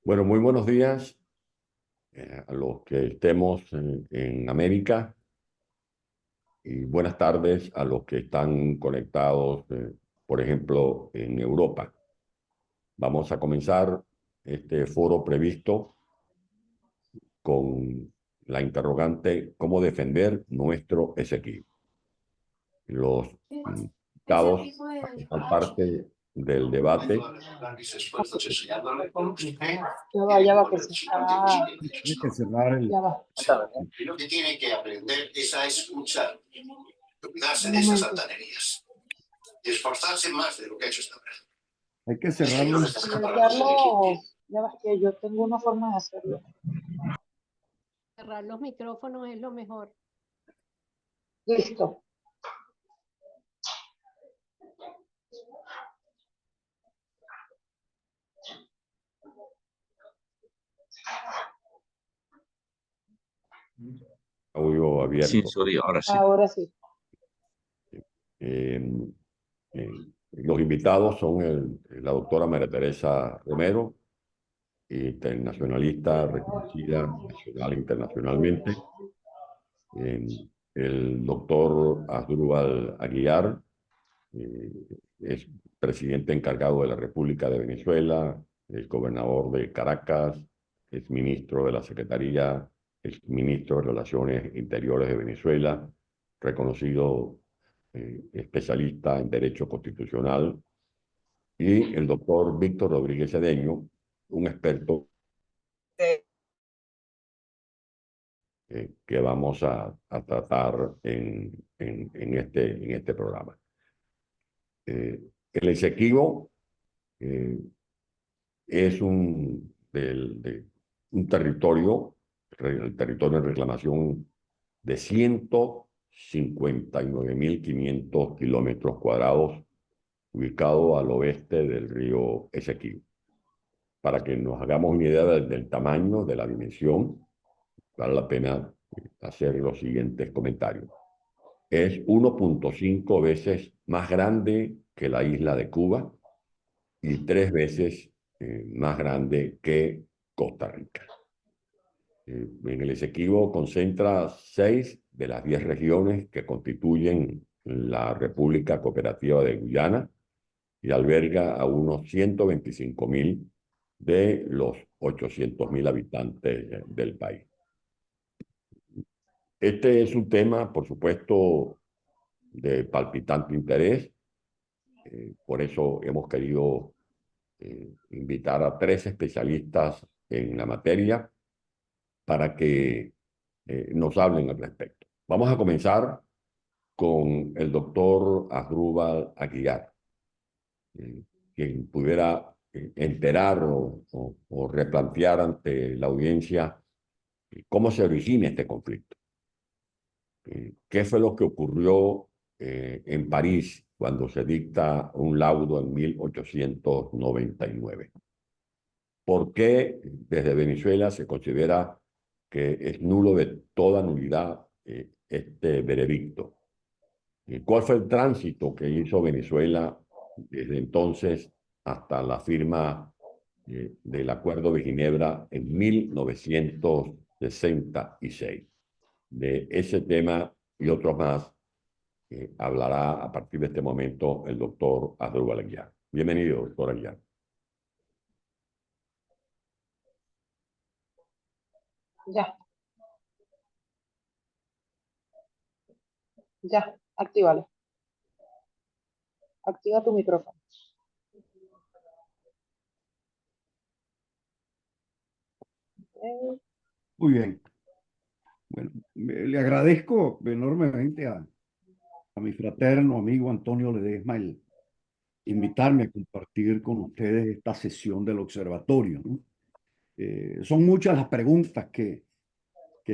Bueno, muy buenos días a los que estemos en América y buenas tardes a los que están conectados, por ejemplo, en Europa. Vamos a comenzar este foro previsto con la interrogante ¿cómo defender nuestro Esequibo? Los invitados a formar parte del debate. Ya va, que se está... Tienes que cerrar el... Ya va. Y lo que tiene que aprender es a escuchar, olvidarse de esas altanerías y esforzarse más de lo que ha hecho hasta ahora. Hay que cerrarlo. Silenciarlos. Ya va, que yo tengo una forma de hacerlo. Cerrar los micrófonos es lo mejor. Listo. Audio abierto. Sí, sorry, ahora sí. Ahora sí. Los invitados son la doctora María Teresa Romero, internacionalista reconocida nacional e internacionalmente, el doctor Asdrúbal Aguiar, es presidente encargado de la República de Venezuela, es gobernador de Caracas, es ministro de la Secretaría, es ministro de Relaciones Interiores de Venezuela, reconocido especialista en Derecho Constitucional, y el doctor Víctor Rodríguez Cedeño, un experto que vamos a tratar en este programa. El Esequibo es un territorio, el territorio de reclamación de 159.500 kilómetros cuadrados, ubicado al oeste del río Esequibo. Para que nos hagamos una idea del tamaño, de la dimensión, vale la pena hacer los siguientes comentarios. Es 1.5 veces más grande que la isla de Cuba y 3 veces más grande que Costa Rica. En el Esequibo concentra 6 de las 10 regiones que constituyen la República Cooperativa de Guyana y alberga a unos 125.000 de los 800.000 habitantes del país. Este es un tema, por supuesto, de palpitante interés. Por eso hemos querido invitar a 3 especialistas en la materia para que nos hablen al respecto. Vamos a comenzar con el doctor Asdrúbal Aguiar, quien pudiera enterar o replantear ante la audiencia cómo se origina este conflicto. ¿Qué fue lo que ocurrió en París cuando se dicta un laudo en 1899? ¿Por qué desde Venezuela se considera que es nulo de toda nulidad este veredicto? ¿Cuál fue el tránsito que hizo Venezuela desde entonces hasta la firma del Acuerdo de Ginebra en 1966? De ese tema y otros más hablará a partir de este momento el doctor Asdrúbal Aguiar. Bienvenido, doctor Aguiar. Ya. Ya, actívalo. Activa tu micrófono. Okay. Muy bien. Bueno, le agradezco enormemente a mi fraterno amigo Antonio Ledesma el invitarme a compartir con ustedes esta sesión del observatorio, ¿no? Son muchas las preguntas que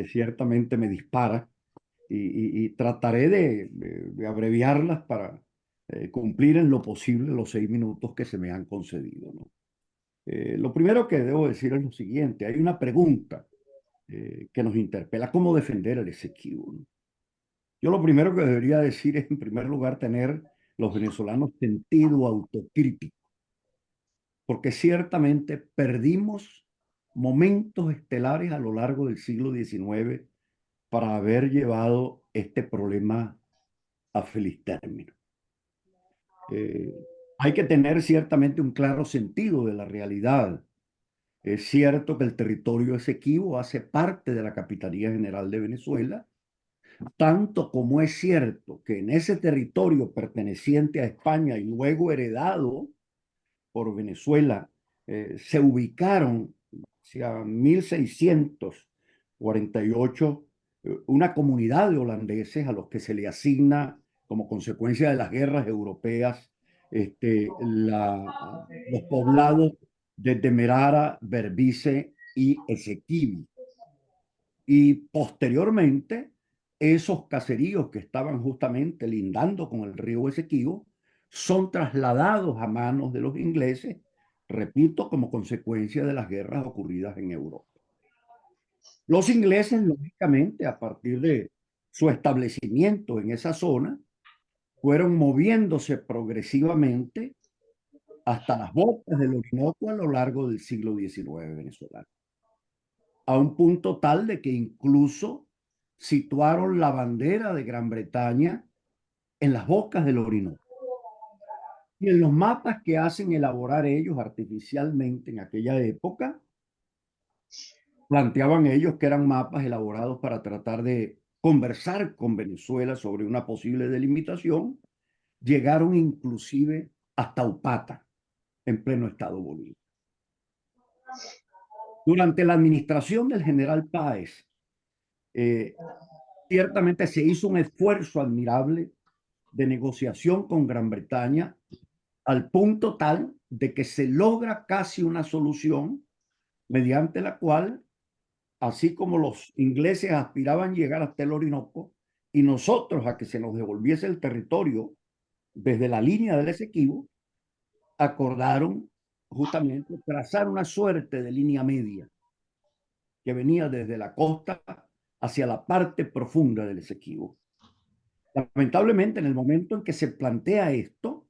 ciertamente me dispara y trataré de abreviarlas para cumplir en lo posible los 6 minutos que se me han concedido, ¿no? Lo primero que debo decir es lo siguiente. Hay una pregunta que nos interpela: ¿cómo defender el Esequibo, ¿no? Yo lo primero que debería decir es, en primer lugar, tener los venezolanos sentido autocrítico, porque ciertamente perdimos momentos estelares a lo largo del siglo XIX para haber llevado este problema a feliz término. Hay que tener ciertamente un claro sentido de la realidad. Es cierto que el territorio Esequibo hace parte de la Capitanía General de Venezuela, tanto como es cierto que en ese territorio perteneciente a España y luego heredado por Venezuela, se ubicaron hacia 1648 una comunidad de holandeses a los que se le asigna como consecuencia de las guerras europeas los poblados de Demerara, Berbice y Esequibo. Y posteriormente, esos caseríos que estaban justamente lindando con el río Esequibo son trasladados a manos de los ingleses, repito, como consecuencia de las guerras ocurridas en Europa. Los ingleses, lógicamente, a partir de su establecimiento en esa zona, fueron moviéndose progresivamente hasta las bocas del Orinoco a lo largo del siglo XIX venezolano, a un punto tal de que incluso situaron la bandera de Gran Bretaña en las bocas del Orinoco. Y en los mapas que hacen elaborar ellos artificialmente en aquella época, planteaban ellos que eran mapas elaborados para tratar de conversar con Venezuela sobre una posible delimitación. Llegaron inclusive hasta Upata, en pleno estado Bolívar. Durante la administración del general Páez, ciertamente se hizo un esfuerzo admirable de negociación con Gran Bretaña al punto tal de que se logra casi una solución mediante la cual, así como los ingleses aspiraban a llegar hasta el Orinoco y nosotros a que se nos devolviese el territorio desde la línea del Esequibo, acordaron justamente trazar una suerte de línea media que venía desde la costa hacia la parte profunda del Esequibo. Lamentablemente, en el momento en que se plantea esto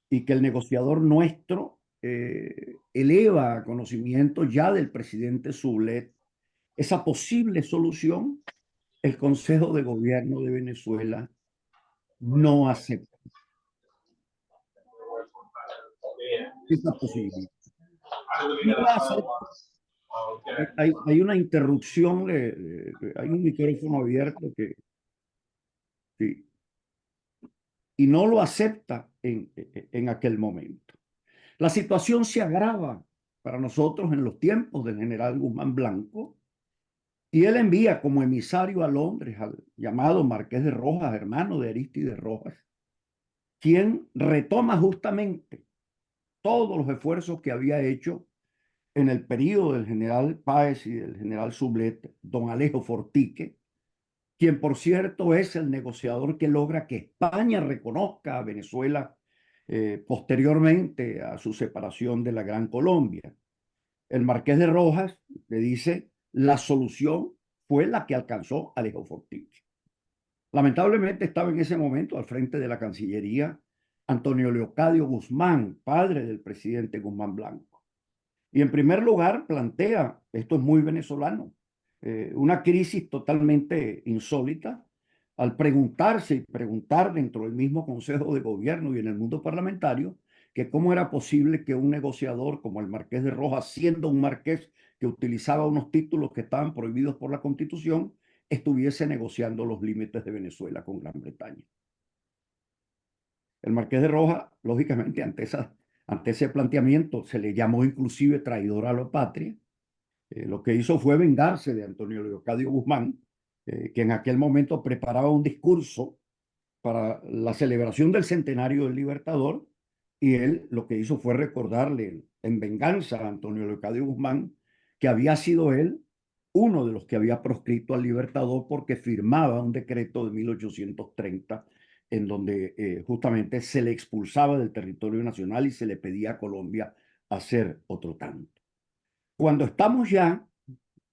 y que el negociador nuestro eleva a conocimiento ya del presidente Zulet esa posible solución, el Consejo de Gobierno de Venezuela no acepta esa posibilidad. No la acepta. Hay una interrupción, hay un micrófono abierto que sí, y no lo acepta en aquel momento. La situación se agrava para nosotros en los tiempos del general Guzmán Blanco y él envía como emisario a Londres al llamado Marqués de Rojas, hermano de Arístides Rojas, quien retoma justamente todos los esfuerzos que había hecho en el periodo del general Páez y del general Sublet, don Alejo Fortique, quien por cierto es el negociador que logra que España reconozca a Venezuela posteriormente a su separación de la Gran Colombia. El Marqués de Rojas le dice, la solución fue la que alcanzó Alejo Fortique. Lamentablemente estaba en ese momento al frente de la Cancillería Antonio Leocadio Guzmán, padre del presidente Guzmán Blanco. Y en primer lugar plantea, esto es muy venezolano, una crisis totalmente insólita al preguntarse y preguntar dentro del mismo Consejo de Gobierno y en el mundo parlamentario que cómo era posible que un negociador como el Marqués de Rojas, siendo un marqués que utilizaba unos títulos que estaban prohibidos por la Constitución, estuviese negociando los límites de Venezuela con Gran Bretaña. El Marqués de Rojas, lógicamente, ante ese planteamiento, se le llamó inclusive traidor a la patria. Lo que hizo fue vengarse de Antonio Leocadio Guzmán, que en aquel momento preparaba un discurso para la celebración del centenario del Libertador, y él lo que hizo fue recordarle en venganza a Antonio Leocadio Guzmán que había sido él uno de los que había proscrito al Libertador porque firmaba un decreto de 1830 en donde justamente se le expulsaba del territorio nacional y se le pedía a Colombia hacer otro tanto. Cuando estamos ya,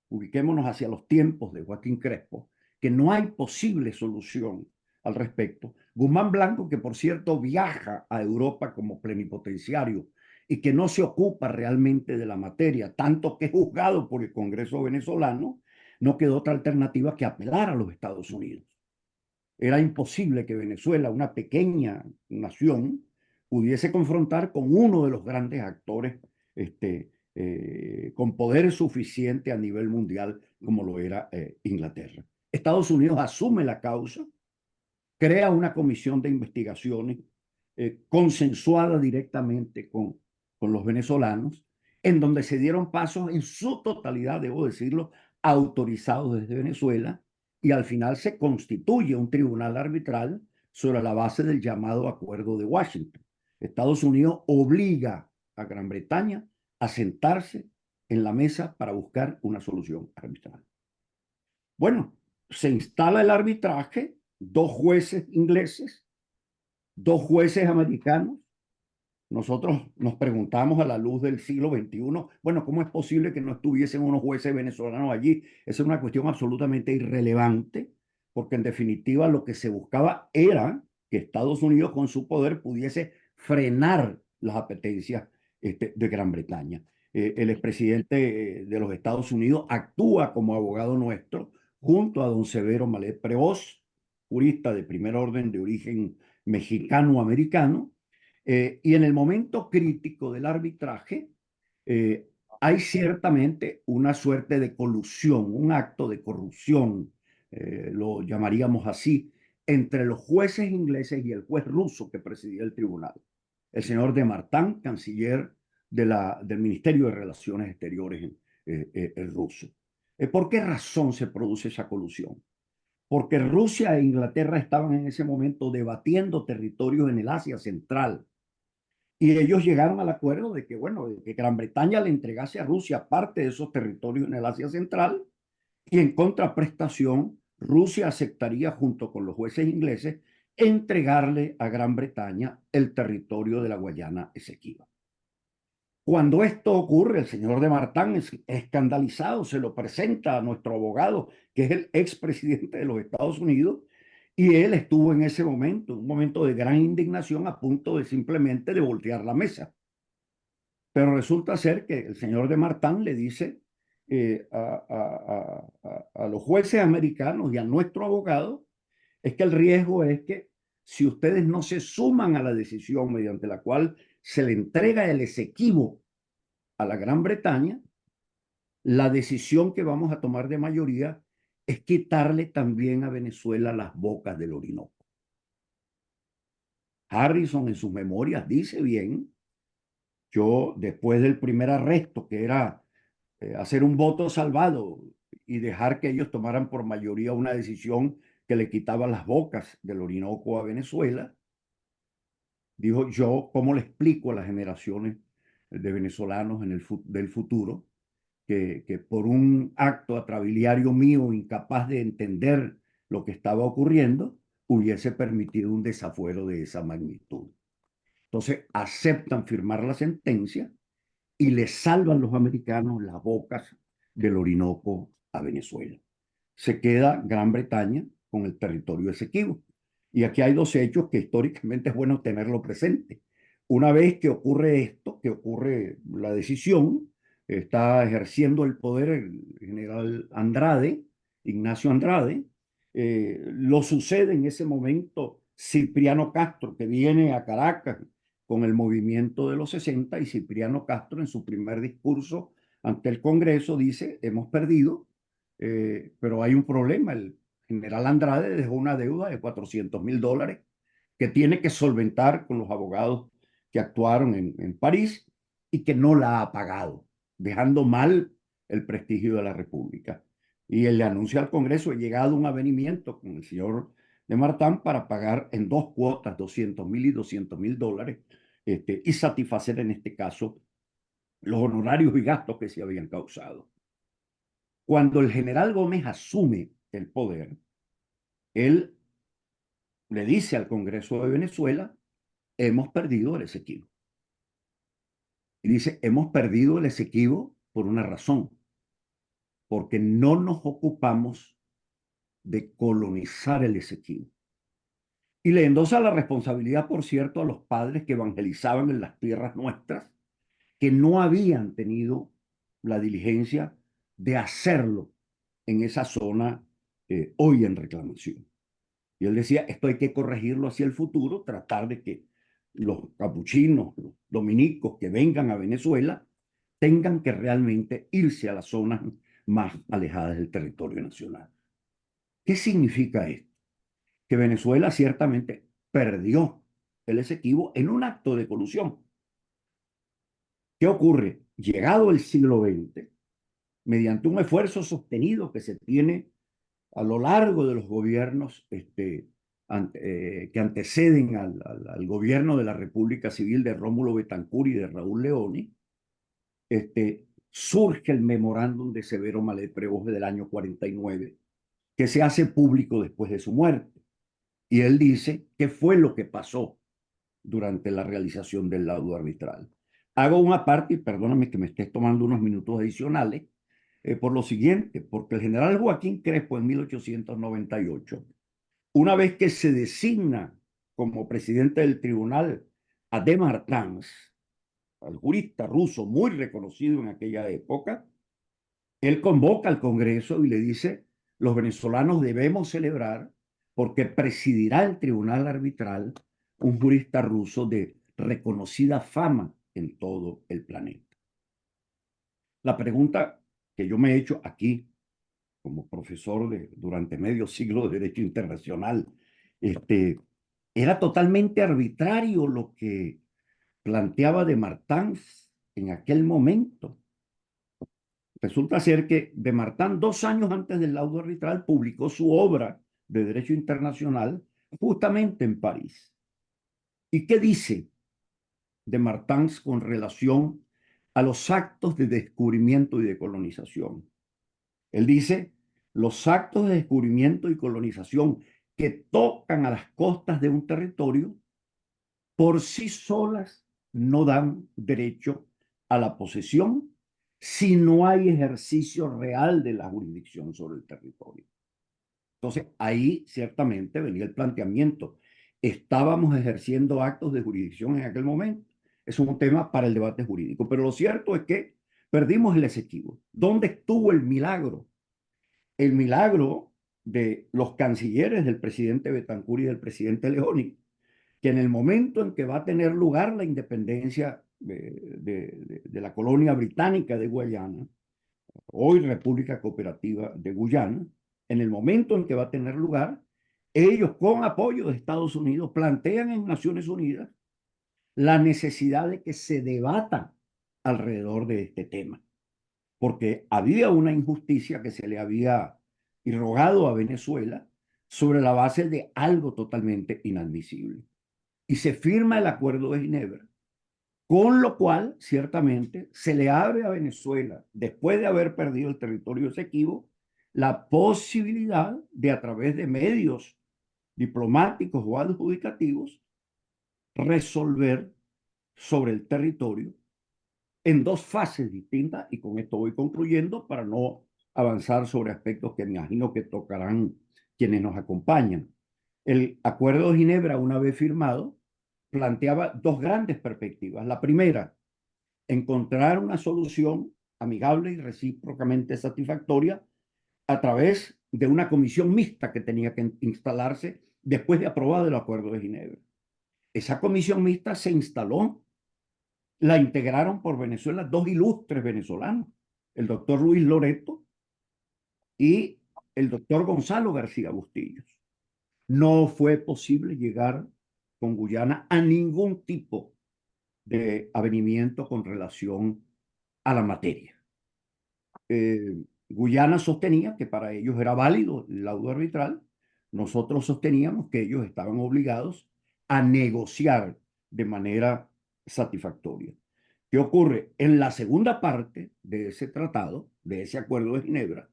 ubiquémonos hacia los tiempos de Joaquín Crespo, que no hay posible solución al respecto. Guzmán Blanco, que por cierto viaja a Europa como plenipotenciario y que no se ocupa realmente de la materia, tanto que es juzgado por el Congreso venezolano, no quedó otra alternativa que apelar a los Estados Unidos. Era imposible que Venezuela, una pequeña nación, pudiese confrontar con uno de los grandes actores con poder suficiente a nivel mundial como lo era Inglaterra. Estados Unidos asume la causa, crea una comisión de investigaciones consensuada directamente con los venezolanos, en donde se dieron pasos en su totalidad, debo decirlo, autorizados desde Venezuela, y al final se constituye un tribunal arbitral sobre la base del llamado Acuerdo de Washington. Estados Unidos obliga a Gran Bretaña a sentarse en la mesa para buscar una solución arbitral. Bueno, se instala el arbitraje, 2 jueces ingleses, 2 jueces americanos. Nosotros nos preguntamos a la luz del siglo XXI, bueno, ¿cómo es posible que no estuviesen unos jueces venezolanos allí? Esa es una cuestión absolutamente irrelevante, porque en definitiva lo que se buscaba era que Estados Unidos con su poder pudiese frenar las apetencias de Gran Bretaña. El expresidente de los Estados Unidos actúa como abogado nuestro junto a don Severo Malet Prevost, jurista de primer orden de origen mexicano-americano, y en el momento crítico del arbitraje hay ciertamente una suerte de colusión, un acto de corrupción, lo llamaríamos así, entre los jueces ingleses y el juez ruso que presidía el tribunal, el señor de Martin, canciller del Ministerio de Relaciones Exteriores el ruso. ¿Por qué razón se produce esa colusión? Porque Rusia e Inglaterra estaban en ese momento debatiendo territorios en el Asia Central. Y ellos llegaron al acuerdo de que, bueno, de que Gran Bretaña le entregase a Rusia parte de esos territorios en el Asia Central, y en contraprestación, Rusia aceptaría, junto con los jueces ingleses, entregarle a Gran Bretaña el territorio de la Guayana Esequiba. Cuando esto ocurre, el señor de Martin es escandalizado, se lo presenta a nuestro abogado, que es el expresidente de los Estados Unidos, y él estuvo en ese momento, un momento de gran indignación, a punto de simplemente de voltear la mesa. Pero resulta ser que el señor de Martin le dice a los jueces americanos y a nuestro abogado, es que el riesgo es que si ustedes no se suman a la decisión mediante la cual se le entrega el Esequibo a la Gran Bretaña, la decisión que vamos a tomar de mayoría es quitarle también a Venezuela las bocas del Orinoco. Harrison en sus memorias dice bien, yo después del primer arresto, que era hacer un voto salvado y dejar que ellos tomaran por mayoría una decisión que le quitaba las bocas del Orinoco a Venezuela, dijo yo, ¿cómo le explico a las generaciones de venezolanos del futuro que por un acto atrabiliario mío, incapaz de entender lo que estaba ocurriendo, hubiese permitido un desafuero de esa magnitud? Entonces aceptan firmar la sentencia y le salvan los americanos las bocas del Orinoco a Venezuela. Se queda Gran Bretaña con el territorio Esequibo. Y aquí hay 2 hechos que históricamente es bueno tenerlo presente. Una vez que ocurre esto, que ocurre la decisión, está ejerciendo el poder el general Andrade, Ignacio Andrade, lo sucede en ese momento Cipriano Castro, que viene a Caracas con el movimiento de los 60, y Cipriano Castro en su primer discurso ante el Congreso dice, hemos perdido, pero hay un problema. El general Andrade dejó una deuda de $400,000 que tiene que solventar con los abogados que actuaron en París y que no la ha pagado, dejando mal el prestigio de la República. Y él le anuncia al Congreso, he llegado a un avenimiento con el señor de Martin para pagar en 2 cuotas $200,000 y $200,000 y satisfacer en este caso los honorarios y gastos que se habían causado. Cuando el general Gómez asume el poder, él le dice al Congreso de Venezuela, hemos perdido el Esequibo. Y dice, hemos perdido el Esequibo por una razón, porque no nos ocupamos de colonizar el Esequibo. Y le endosa la responsabilidad, por cierto, a los padres que evangelizaban en las tierras nuestras que no habían tenido la diligencia de hacerlo en esa zona hoy en reclamación. Y él decía, esto hay que corregirlo hacia el futuro, tratar de que los capuchinos, los dominicos que vengan a Venezuela tengan que realmente irse a las zonas más alejadas del territorio nacional. ¿Qué significa esto? Que Venezuela ciertamente perdió el Esequibo en un acto de colusión. ¿Qué ocurre? Llegado el siglo XX, mediante un esfuerzo sostenido que se tiene a lo largo de los gobiernos que anteceden al gobierno de la República Civil de Rómulo Betancourt y de Raúl Leoni, surge el memorándum de Severo Malet-Prevostez del año 49, que se hace público después de su muerte. Y él dice qué fue lo que pasó durante la realización del laudo arbitral. Hago una parte, y perdóname que me estés tomando unos minutos adicionales, por lo siguiente, porque el general Joaquín Crespo en 1898, una vez que se designa como presidente del tribunal a Desmartins, al jurista ruso muy reconocido en aquella época, él convoca al Congreso y le dice, los venezolanos debemos celebrar porque presidirá el tribunal arbitral un jurista ruso de reconocida fama en todo el planeta. La pregunta que yo me he hecho aquí, como profesor durante medio siglo de Derecho Internacional, era totalmente arbitrario lo que planteaba Desmartins en aquel momento. Resulta ser que Desmartins, 2 años antes del laudo arbitral, publicó su obra de Derecho Internacional justamente en París. ¿Y qué dice Desmartins con relación a los actos de descubrimiento y de colonización? Él dice, los actos de descubrimiento y colonización que tocan a las costas de un territorio, por sí solas no dan derecho a la posesión si no hay ejercicio real de la jurisdicción sobre el territorio. Entonces, ahí ciertamente venía el planteamiento. ¿Estábamos ejerciendo actos de jurisdicción en aquel momento? Es un tema para el debate jurídico, pero lo cierto es que perdimos el Esequibo. ¿Dónde estuvo el milagro? El milagro de los cancilleres del presidente Betancourt y del presidente Leoni, que en el momento en que va a tener lugar la independencia de la colonia británica de Guyana, hoy República Cooperativa de Guyana, en el momento en que va a tener lugar, ellos con apoyo de Estados Unidos plantean en Naciones Unidas la necesidad de que se debata alrededor de este tema, porque había una injusticia que se le había irrogado a Venezuela sobre la base de algo totalmente inadmisible. Y se firma el Acuerdo de Ginebra, con lo cual ciertamente se le abre a Venezuela, después de haber perdido el territorio Esequibo, la posibilidad de, a través de medios diplomáticos o adjudicativos, resolver sobre el territorio en 2 fases distintas, y con esto voy concluyendo para no avanzar sobre aspectos que me imagino que tocarán quienes nos acompañan. El Acuerdo de Ginebra, una vez firmado, planteaba 2 grandes perspectivas. La primera, encontrar una solución amigable y recíprocamente satisfactoria a través de una comisión mixta que tenía que instalarse después de aprobado el Acuerdo de Ginebra. Esa comisión mixta se instaló, la integraron por Venezuela 2 ilustres venezolanos, el doctor Luis Loreto y el doctor Gonzalo García Bustillos. No fue posible llegar con Guyana a ningún tipo de avenimiento con relación a la materia. Guyana sostenía que para ellos era válido el laudo arbitral. Nosotros sosteníamos que ellos estaban obligados a negociar de manera satisfactoria. ¿Qué ocurre? En la segunda parte de ese tratado, de ese Acuerdo de Ginebra,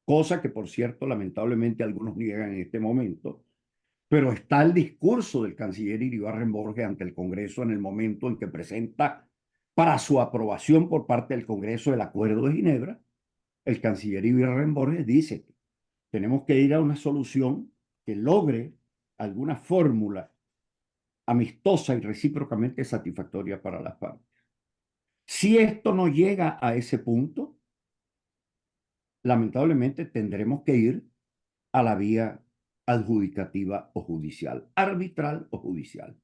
cosa que por cierto lamentablemente algunos niegan en este momento, pero está el discurso del canciller Iribarren Borges ante el Congreso en el momento en que presenta para su aprobación por parte del Congreso el Acuerdo de Ginebra. El canciller Iribarren Borges dice que tenemos que ir a una solución que logre alguna fórmula amistosa y recíprocamente satisfactoria para las partes. Si esto no llega a ese punto, lamentablemente tendremos que ir a la vía adjudicativa o judicial, arbitral o judicial,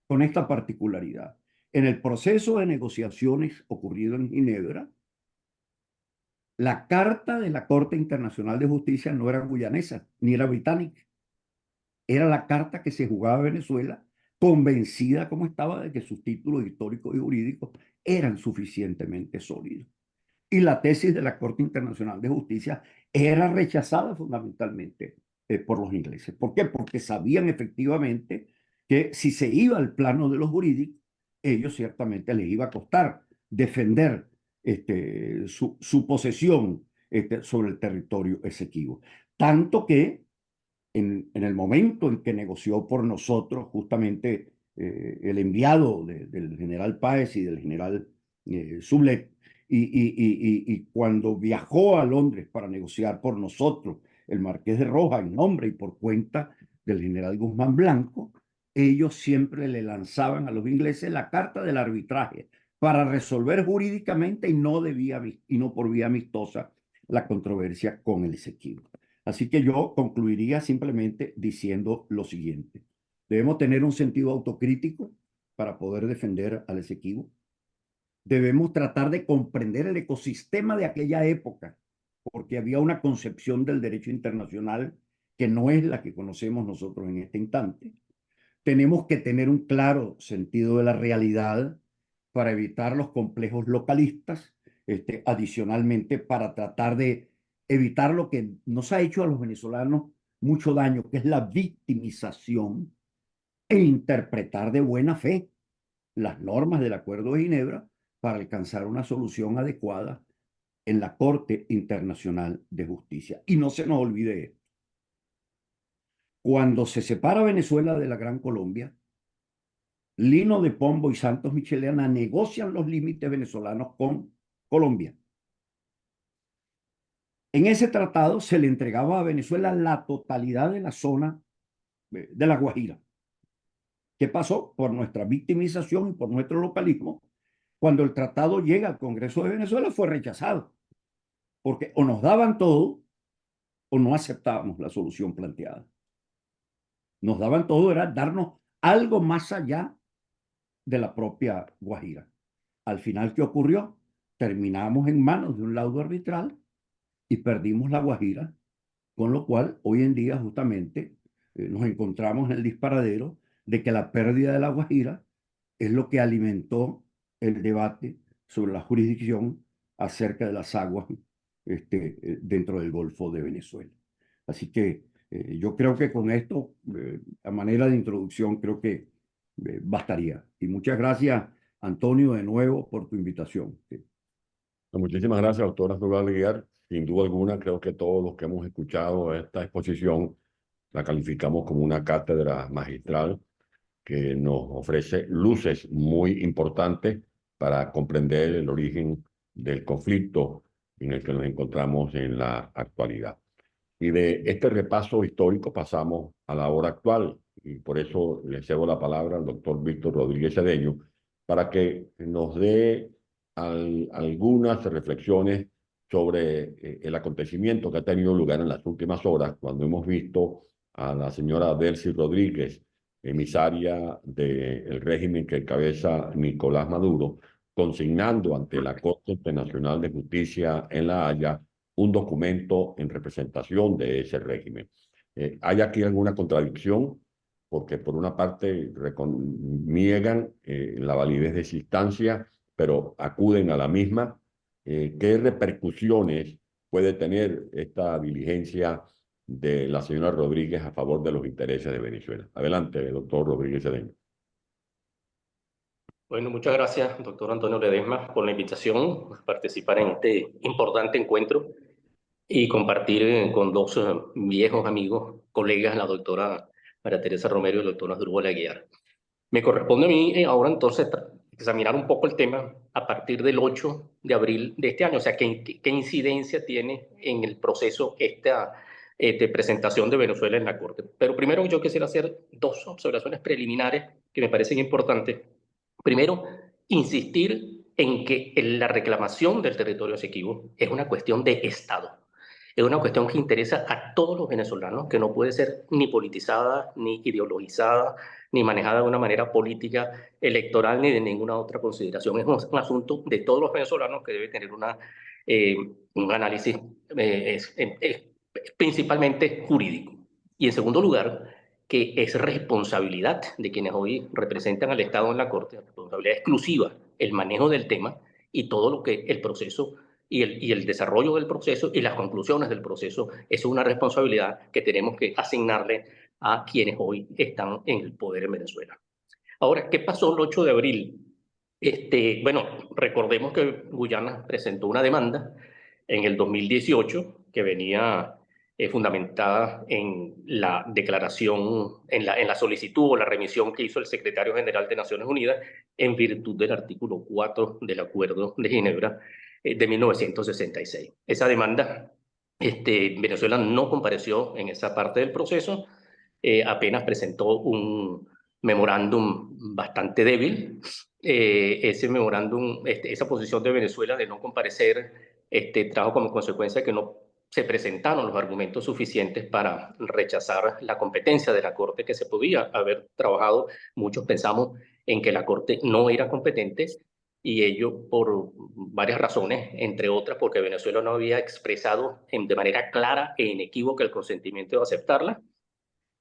con esta particularidad. En el proceso de negociaciones ocurrido en Ginebra, la carta de la Corte Internacional de Justicia no era guyanesa, ni era británica. Era la carta que se jugaba a Venezuela, convencida como estaba de que sus títulos históricos y jurídicos eran suficientemente sólidos. Y la tesis de la Corte Internacional de Justicia era rechazada fundamentalmente por los ingleses. ¿Por qué? Porque sabían efectivamente que si se iba al plano de los jurídicos, ellos ciertamente les iba a costar defender su posesión sobre el territorio Esequibo. Tanto que en el momento en que negoció por nosotros justamente el enviado del general Páez y del general Sublet, y cuando viajó a Londres para negociar por nosotros el Marqués de Roja en nombre y por cuenta del general Guzmán Blanco, ellos siempre le lanzaban a los ingleses la carta del arbitraje para resolver jurídicamente y no por vía amistosa la controversia con el Esequibo. Así que yo concluiría simplemente diciendo lo siguiente. Debemos tener un sentido autocrítico para poder defender al Esequibo. Debemos tratar de comprender el ecosistema de aquella época, porque había una concepción del derecho internacional que no es la que conocemos nosotros en este instante. Tenemos que tener un claro sentido de la realidad para evitar los complejos localistas, adicionalmente para tratar de evitar lo que nos ha hecho a los venezolanos mucho daño, que es la victimización, e interpretar de buena fe las normas del Acuerdo de Ginebra para alcanzar una solución adecuada en la Corte Internacional de Justicia. Y no se nos olvide esto. Cuando se separa Venezuela de la Gran Colombia, Lino de Pombo y Santos Michelena negocian los límites venezolanos con Colombia. En ese tratado se le entregaba a Venezuela la totalidad de la zona de La Guajira. ¿Qué pasó? Por nuestra victimización y por nuestro localismo, cuando el tratado llega al Congreso de Venezuela fue rechazado, porque o nos daban todo o no aceptábamos la solución planteada. Nos daban todo, era darnos algo más allá de la propia Guajira. Al final, ¿qué ocurrió? Terminamos en manos de un laudo arbitral y perdimos la Guajira, con lo cual hoy en día justamente nos encontramos en el disparadero de que la pérdida de la Guajira es lo que alimentó el debate sobre la jurisdicción acerca de las aguas dentro del Golfo de Venezuela. Así que yo creo que con esto, a manera de introducción, creo que bastaría. Y muchas gracias, Antonio, de nuevo por tu invitación. Muchísimas gracias, doctora Zugagliar. Sin duda alguna, creo que todos los que hemos escuchado esta exposición la calificamos como una cátedra magistral que nos ofrece luces muy importantes para comprender el origen del conflicto en el que nos encontramos en la actualidad. Y de este repaso histórico pasamos a la hora actual, y por eso le cedo la palabra al doctor Víctor Rodríguez Cedeño para que nos dé algunas reflexiones sobre el acontecimiento que ha tenido lugar en las últimas horas, cuando hemos visto a la señora Delcy Rodríguez, emisaria del régimen que encabeza Nicolás Maduro, consignando ante la Corte Internacional de Justicia en La Haya un documento en representación de ese régimen. ¿Hay aquí alguna contradicción? Porque por una parte niegan la validez de esa instancia, pero acuden a la misma. ¿Qué repercusiones puede tener esta diligencia de la señora Rodríguez a favor de los intereses de Venezuela? Adelante, doctor Rodríguez Cedeño. Bueno, muchas gracias, doctor Antonio Ledesma, por la invitación a participar en este importante encuentro y compartir con dos viejos amigos, colegas, la doctora María Teresa Romero y el doctor Asdrúbal Aguiar. Me corresponde a mí ahora entonces examinar un poco el tema a partir del 8 de abril de este año, o sea, qué incidencia tiene en el proceso esta presentación de Venezuela en la Corte. Pero primero yo quisiera hacer dos observaciones preliminares que me parecen importantes. Primero, insistir en que la reclamación del territorio Esequibo es una cuestión de Estado. Es una cuestión que interesa a todos los venezolanos, que no puede ser ni politizada, ni ideologizada, ni manejada de una manera política, electoral, ni de ninguna otra consideración. Es un asunto de todos los venezolanos que debe tener un análisis principalmente jurídico. Y en segundo lugar, que es responsabilidad de quienes hoy representan al Estado en la Corte, responsabilidad exclusiva, el manejo del tema y todo lo que el proceso y el desarrollo del proceso y las conclusiones del proceso es una responsabilidad que tenemos que asignarle a quienes hoy están en el poder en Venezuela. Ahora, ¿qué pasó el 8 de abril? Bueno, recordemos que Guyana presentó una demanda en el 2018 que venía fundamentada en la declaración, en la solicitud o la remisión que hizo el secretario general de Naciones Unidas en virtud del artículo 4 del Acuerdo de Ginebra de 1966. Esa demanda, Venezuela no compareció en esa parte del proceso, apenas presentó un memorándum bastante débil. Ese memorándum, esa posición de Venezuela de no comparecer, trajo como consecuencia que no se presentaron los argumentos suficientes para rechazar la competencia de la Corte que se podía haber trabajado. Muchos pensamos en que la Corte no era competente y ello por varias razones, entre otras porque Venezuela no había expresado de manera clara e inequívoca el consentimiento de aceptarla.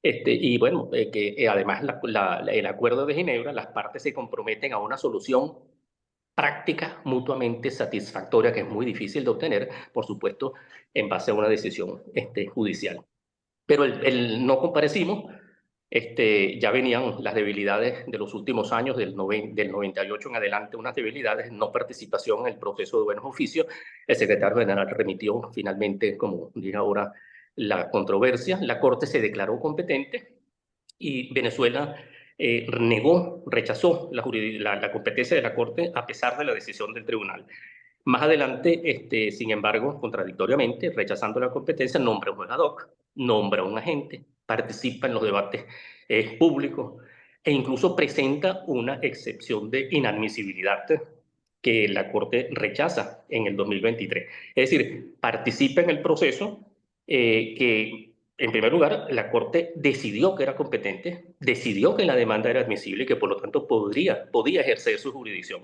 Y bueno, que además el Acuerdo de Ginebra, las partes se comprometen a una solución práctica mutuamente satisfactoria que es muy difícil de obtener, por supuesto, en base a una decisión judicial. Pero el no comparecimos, ya venían las debilidades de los últimos años, del 98 en adelante, unas debilidades, no participación en el proceso de buenos oficios. El secretario general remitió finalmente, como dije ahora, la controversia. La Corte se declaró competente y Venezuela rechazó la competencia de la Corte a pesar de la decisión del tribunal. Más adelante, sin embargo, contradictoriamente, rechazando la competencia, nombra un juez ad hoc, nombra un agente, participa en los debates públicos e incluso presenta una excepción de inadmisibilidad que la Corte rechaza en el 2023. Es decir, participa en el proceso que, en primer lugar, la Corte decidió que era competente, decidió que la demanda era admisible y que por lo tanto podía ejercer su jurisdicción.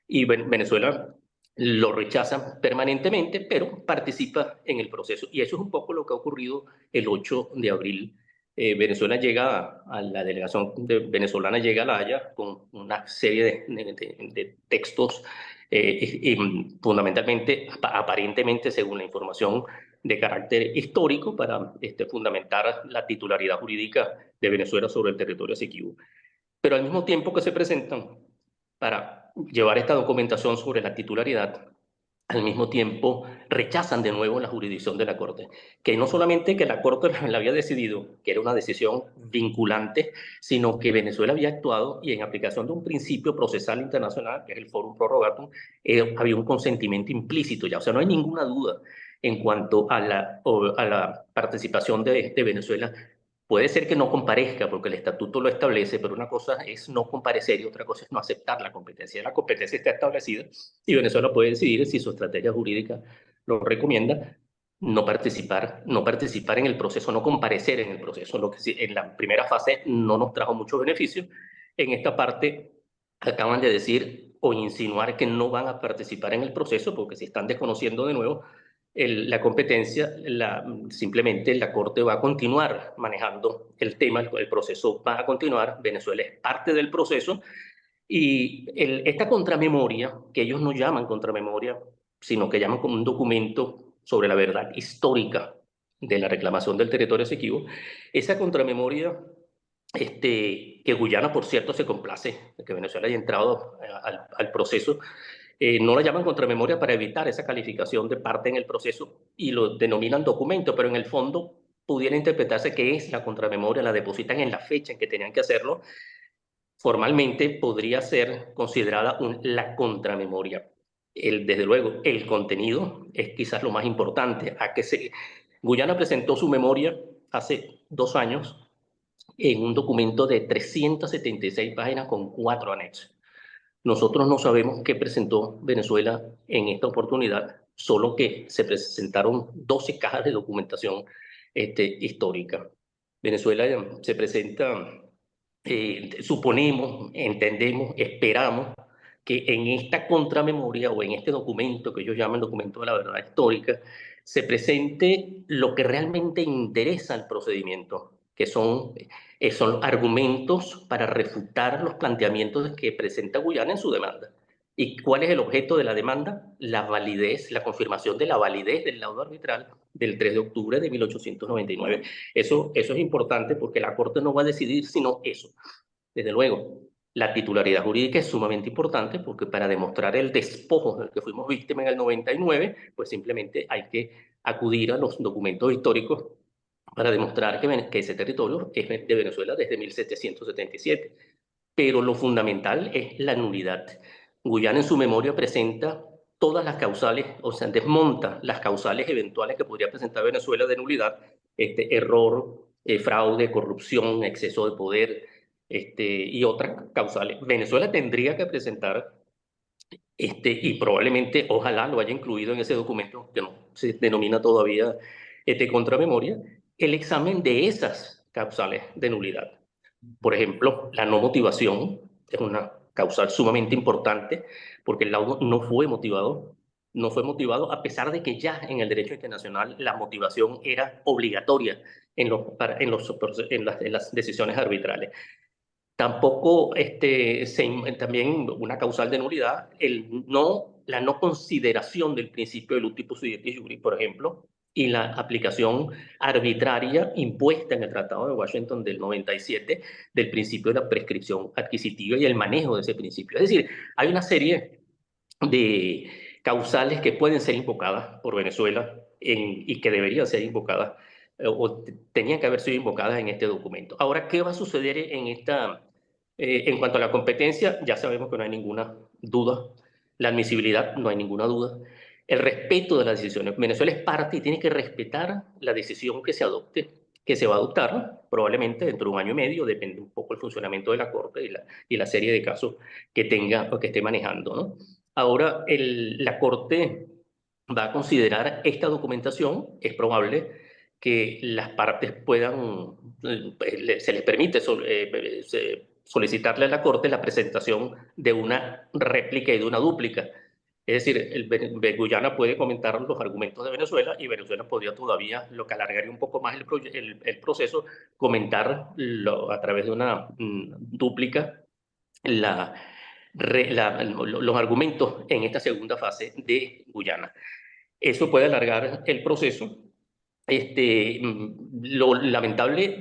Y Venezuela lo rechaza permanentemente, pero participa en el proceso. Y eso es un poco lo que ha ocurrido el 8 de abril. Venezuela llega a la delegación venezolana llega a La Haya con una serie de textos fundamentalmente, aparentemente, según la información de carácter histórico, para fundamentar la titularidad jurídica de Venezuela sobre el territorio Esequibo. Pero al mismo tiempo que se presentan para llevar esta documentación sobre la titularidad, al mismo tiempo rechazan de nuevo la jurisdicción de la Corte, que no solamente que la Corte la había decidido, que era una decisión vinculante, sino que Venezuela había actuado y en aplicación de un principio procesal internacional, que es el Forum Prorogatum, había un consentimiento implícito ya, o sea, no hay ninguna duda en cuanto a la participación de Venezuela. Puede ser que no comparezca porque el estatuto lo establece, pero una cosa es no comparecer y otra cosa es no aceptar la competencia. La competencia está establecida y Venezuela puede decidir si su estrategia jurídica lo recomienda, no participar en el proceso, no comparecer en el proceso, lo que en la primera fase no nos trajo muchos beneficios. En esta parte acaban de decir o insinuar que no van a participar en el proceso porque se están desconociendo de nuevo la competencia, simplemente la Corte va a continuar manejando el tema, el proceso va a continuar, Venezuela es parte del proceso y esta contramemoria, que ellos no llaman contramemoria, sino que llaman como un documento sobre la verdad histórica de la reclamación del territorio Esequibo, esa contramemoria, que Guyana, por cierto, se complace de que Venezuela haya entrado al proceso, no la llaman contramemoria para evitar esa calificación de parte en el proceso y lo denominan documento, pero en el fondo pudiera interpretarse que es la contramemoria, la depositan en la fecha en que tenían que hacerlo. Formalmente podría ser considerada la contramemoria. Desde luego, el contenido es quizás lo más importante. Guyana presentó su memoria hace 2 años en un documento de 376 páginas con 4 anexos. Nosotros no sabemos qué presentó Venezuela en esta oportunidad, solo que se presentaron 12 cajas de documentación histórica. Venezuela se presenta, suponemos, entendemos, esperamos que en esta contramemoria o en este documento que ellos llaman documento de la verdad histórica, se presente lo que realmente interesa al procedimiento, que son argumentos para refutar los planteamientos que presenta Guyana en su demanda. ¿Y cuál es el objeto de la demanda? La validez, la confirmación de la validez del laudo arbitral del 3 de octubre de 1899. Eso es importante porque la Corte no va a decidir sino eso. Desde luego, la titularidad jurídica es sumamente importante porque para demostrar el despojo del que fuimos víctimas en el 99, pues simplemente hay que acudir a los documentos históricos para demostrar que ese territorio es de Venezuela desde 1777. Pero lo fundamental es la nulidad. Guyana en su memoria presenta todas las causales, o sea, desmonta las causales eventuales que podría presentar Venezuela de nulidad, error, fraude, corrupción, exceso de poder, y otras causales. Venezuela tendría que presentar, y probablemente, ojalá lo haya incluido en ese documento, que no se denomina todavía contramemoria, el examen de esas causales de nulidad. Por ejemplo, la no motivación es una causal sumamente importante porque el laudo no fue motivado a pesar de que ya en el derecho internacional la motivación era obligatoria en las decisiones arbitrales. Tampoco también una causal de nulidad, la no consideración del principio del uti possidetis iuris, por ejemplo, y la aplicación arbitraria impuesta en el Tratado de Washington del 97 del principio de la prescripción adquisitiva y el manejo de ese principio. Es decir, hay una serie de causales que pueden ser invocadas por Venezuela y que deberían ser invocadas o tenían que haber sido invocadas en este documento. Ahora, ¿qué va a suceder en cuanto a la competencia? Ya sabemos que no hay ninguna duda. La admisibilidad, no hay ninguna duda. El respeto de las decisiones. Venezuela es parte y tiene que respetar la decisión que se adopte, que se va a adoptar probablemente dentro de un año y medio, depende un poco del funcionamiento de la Corte y la serie de casos que tenga o que esté manejando, ¿no? Ahora, la Corte va a considerar esta documentación. Es probable que las partes puedan, se les permite solicitarle a la Corte la presentación de una réplica y de una dúplica. Es decir, Guyana puede comentar los argumentos de Venezuela y Venezuela podría todavía, lo que alargaría un poco más el proceso, comentar a través de una dúplica los argumentos en esta segunda fase de Guyana. Eso puede alargar el proceso. Lo lamentable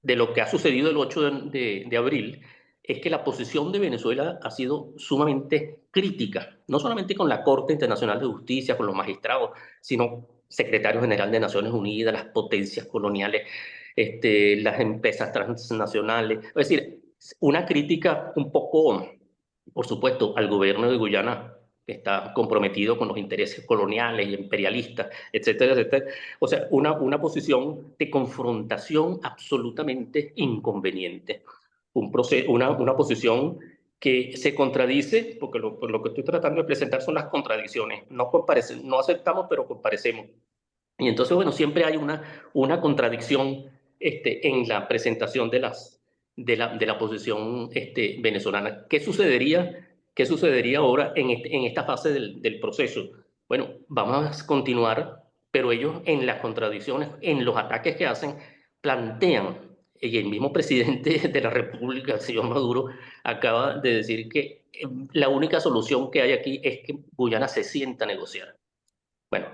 de lo que ha sucedido el 8 de abril es que la posición de Venezuela ha sido sumamente crítica, no solamente con la Corte Internacional de Justicia, con los magistrados, sino secretario general de Naciones Unidas, las potencias coloniales, las empresas transnacionales. Es decir, una crítica un poco, por supuesto, al gobierno de Guyana, que está comprometido con los intereses coloniales y imperialistas, etcétera, etcétera. O sea, una posición de confrontación absolutamente inconveniente. Una posición que se contradice, porque lo que estoy tratando de presentar son las contradicciones. No aceptamos, pero comparecemos. Y entonces, bueno, siempre hay una contradicción en la presentación de la posición venezolana. ¿Qué sucedería ahora en esta fase del proceso? Bueno, vamos a continuar, pero ellos en las contradicciones, en los ataques que hacen, plantean, y el mismo presidente de la República, el señor Maduro, acaba de decir que la única solución que hay aquí es que Guyana se sienta a negociar. Bueno,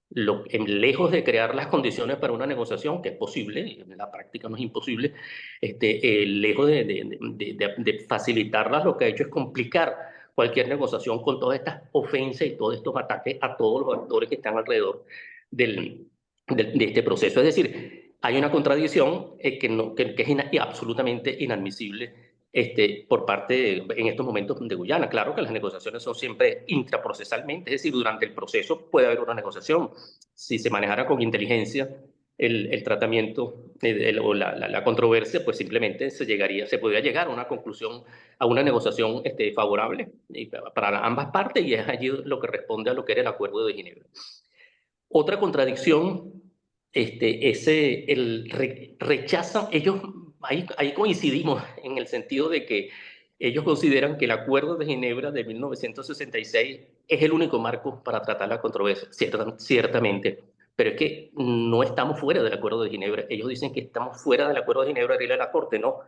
lejos de crear las condiciones para una negociación, que es posible, en la práctica no es imposible, lejos de facilitarlas, lo que ha hecho es complicar cualquier negociación con todas estas ofensas y todos estos ataques a todos los actores que están alrededor de este proceso. Es decir, hay una contradicción que es absolutamente inadmisible por parte, en estos momentos, de Guyana. Claro que las negociaciones son siempre intraprocesalmente, es decir, durante el proceso puede haber una negociación. Si se manejara con inteligencia, el tratamiento o la controversia, pues simplemente se podría llegar a una conclusión, a una negociación favorable para ambas partes, y es allí lo que responde a lo que era el Acuerdo de Ginebra. Otra contradicción, rechazan, ellos, ahí coincidimos en el sentido de que ellos consideran que el Acuerdo de Ginebra de 1966 es el único marco para tratar la controversia, ciertamente, pero es que no estamos fuera del Acuerdo de Ginebra. Ellos dicen que estamos fuera del Acuerdo de Ginebra, y la Corte no.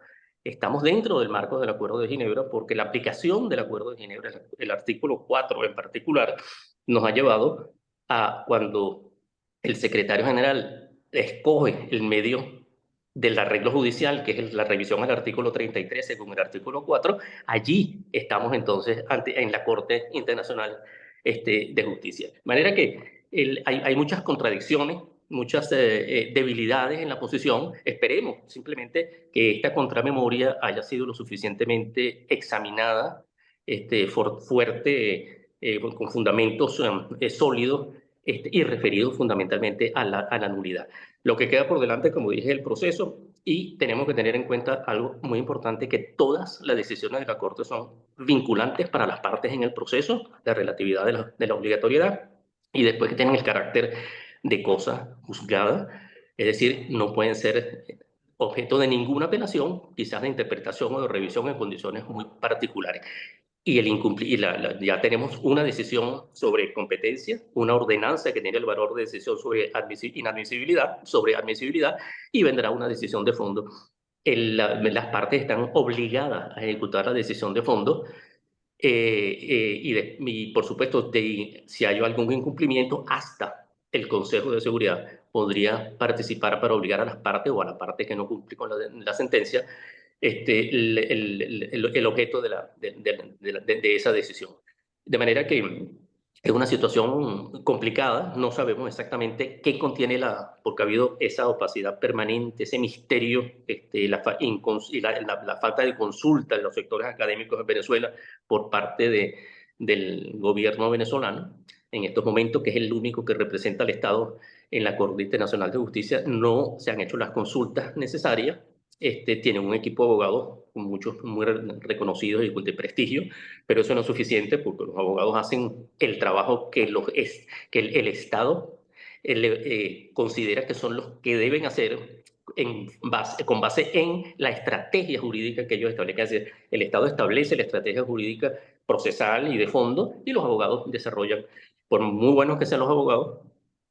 Estamos dentro del marco del Acuerdo de Ginebra, porque la aplicación del Acuerdo de Ginebra, el artículo 4 en particular, nos ha llevado a cuando el secretario general escoge el medio del arreglo judicial, que es la revisión al artículo 33 según el artículo 4, allí estamos entonces en la Corte Internacional de Justicia. De manera que hay muchas contradicciones, muchas debilidades en la posición. Esperemos simplemente que esta contramemoria haya sido lo suficientemente examinada, fuerte, con fundamentos sólidos, y referido fundamentalmente a la nulidad. Lo que queda por delante, como dije, es el proceso, y tenemos que tener en cuenta algo muy importante, que todas las decisiones de la Corte son vinculantes para las partes en el proceso, la relatividad de la obligatoriedad, y después que tienen el carácter de cosa juzgada, es decir, no pueden ser objeto de ninguna apelación, quizás de interpretación o de revisión en condiciones muy particulares. Y, ya tenemos una decisión sobre competencia, una ordenanza que tiene el valor de decisión sobre inadmisibilidad, sobre admisibilidad, y vendrá una decisión de fondo. Las partes están obligadas a ejecutar la decisión de fondo, y por supuesto, si hay algún incumplimiento, hasta el Consejo de Seguridad podría participar para obligar a las partes, o a la parte que no cumple con la sentencia, el objeto de esa decisión. De manera que es una situación complicada, no sabemos exactamente qué contiene porque ha habido esa opacidad permanente, ese misterio, la falta de consulta en los sectores académicos en Venezuela por parte del gobierno venezolano. En estos momentos, que es el único que representa al Estado en la Corte Internacional de Justicia, no se han hecho las consultas necesarias. Tienen un equipo de abogados, muchos muy reconocidos y de prestigio, pero eso no es suficiente, porque los abogados hacen el trabajo que el Estado considera que son los que deben hacer con base en la estrategia jurídica que ellos establecen. Es decir, el Estado establece la estrategia jurídica procesal y de fondo, y los abogados desarrollan. Por muy buenos que sean los abogados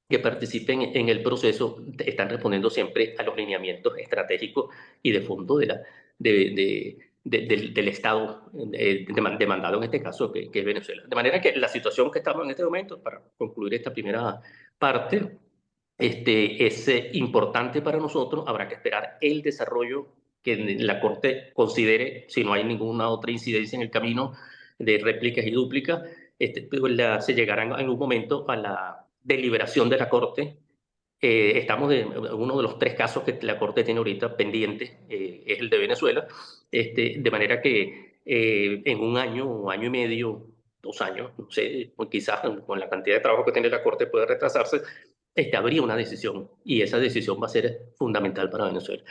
que participen en el proceso, están respondiendo siempre a los lineamientos estratégicos y de fondo del Estado demandado en este caso, que es Venezuela. De manera que la situación que estamos en este momento, para concluir esta primera parte, es importante para nosotros. Habrá que esperar el desarrollo que la Corte considere, si no hay ninguna otra incidencia en el camino de réplicas y dúplicas. Se llegará en algún momento a la deliberación de la Corte. Estamos uno de los 3 casos que la Corte tiene ahorita pendiente, es el de Venezuela, de manera que en un año y medio, 2 años, no sé, quizás con la cantidad de trabajo que tiene la Corte puede retrasarse, habría una decisión, y esa decisión va a ser fundamental para Venezuela.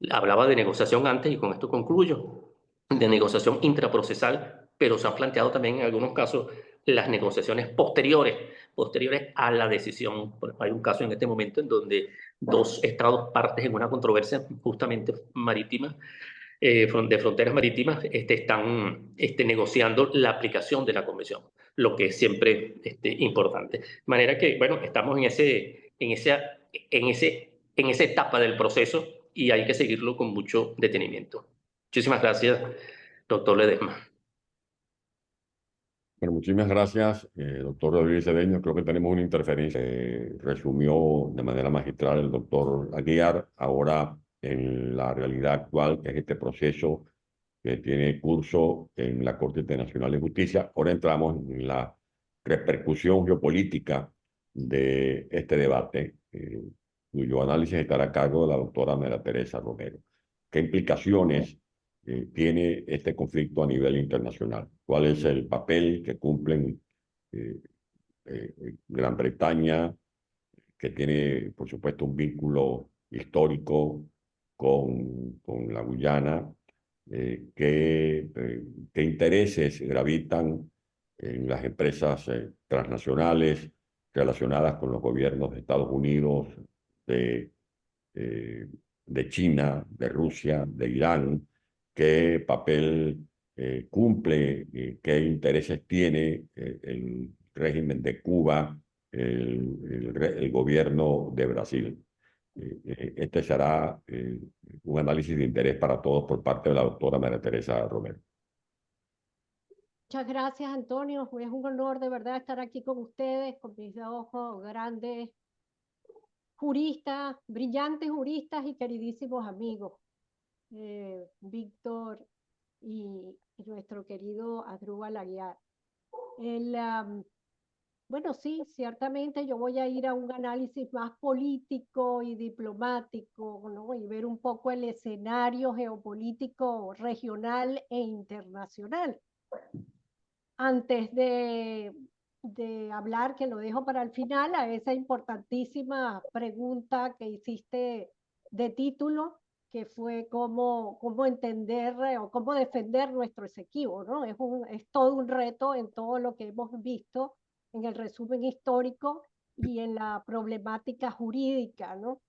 Hablaba de negociación antes, y con esto concluyo, de negociación intraprocesal, pero se han planteado también en algunos casos las negociaciones posteriores a la decisión. Hay un caso en este momento en donde 2 estados partes en una controversia justamente marítima, de fronteras marítimas, están negociando la aplicación de la convención, lo que es siempre importante. De manera que, bueno, estamos en esa etapa del proceso, y hay que seguirlo con mucho detenimiento. Muchísimas gracias, doctor Ledesma. Bueno, muchísimas gracias, doctor Rodríguez Cedeño. Creo que tenemos una interferencia. Resumió de manera magistral el doctor Aguiar. Ahora, en la realidad actual, que es este proceso que tiene curso en la Corte Internacional de Justicia, ahora entramos en la repercusión geopolítica de este debate, cuyo análisis estará a cargo de la doctora María Teresa Romero. ¿Qué implicaciones tiene este conflicto a nivel internacional? ¿Cuál es el papel que cumplen Gran Bretaña, que tiene, por supuesto, un vínculo histórico con la Guyana, qué intereses gravitan en las empresas transnacionales relacionadas con los gobiernos de Estados Unidos, de, eh, de China, de Rusia, de Irán, qué papel cumple, qué intereses tiene el régimen de Cuba, el gobierno de Brasil. Este será un análisis de interés para todos por parte de la doctora María Teresa Romero. Muchas gracias, Antonio. Es un honor de verdad estar aquí con ustedes, con mis dos grandes juristas, brillantes juristas y queridísimos amigos, Víctor y nuestro querido Asdrúbal Aguiar. Bueno, sí, ciertamente yo voy a ir a un análisis más político y diplomático, ¿no? Y ver un poco el escenario geopolítico regional e internacional. Antes de hablar, que lo dejo para el final, a esa importantísima pregunta que hiciste de título, que fue cómo entender o cómo defender nuestro Esequibo, ¿no? Es todo un reto en todo lo que hemos visto en el resumen histórico y en la problemática jurídica, ¿no?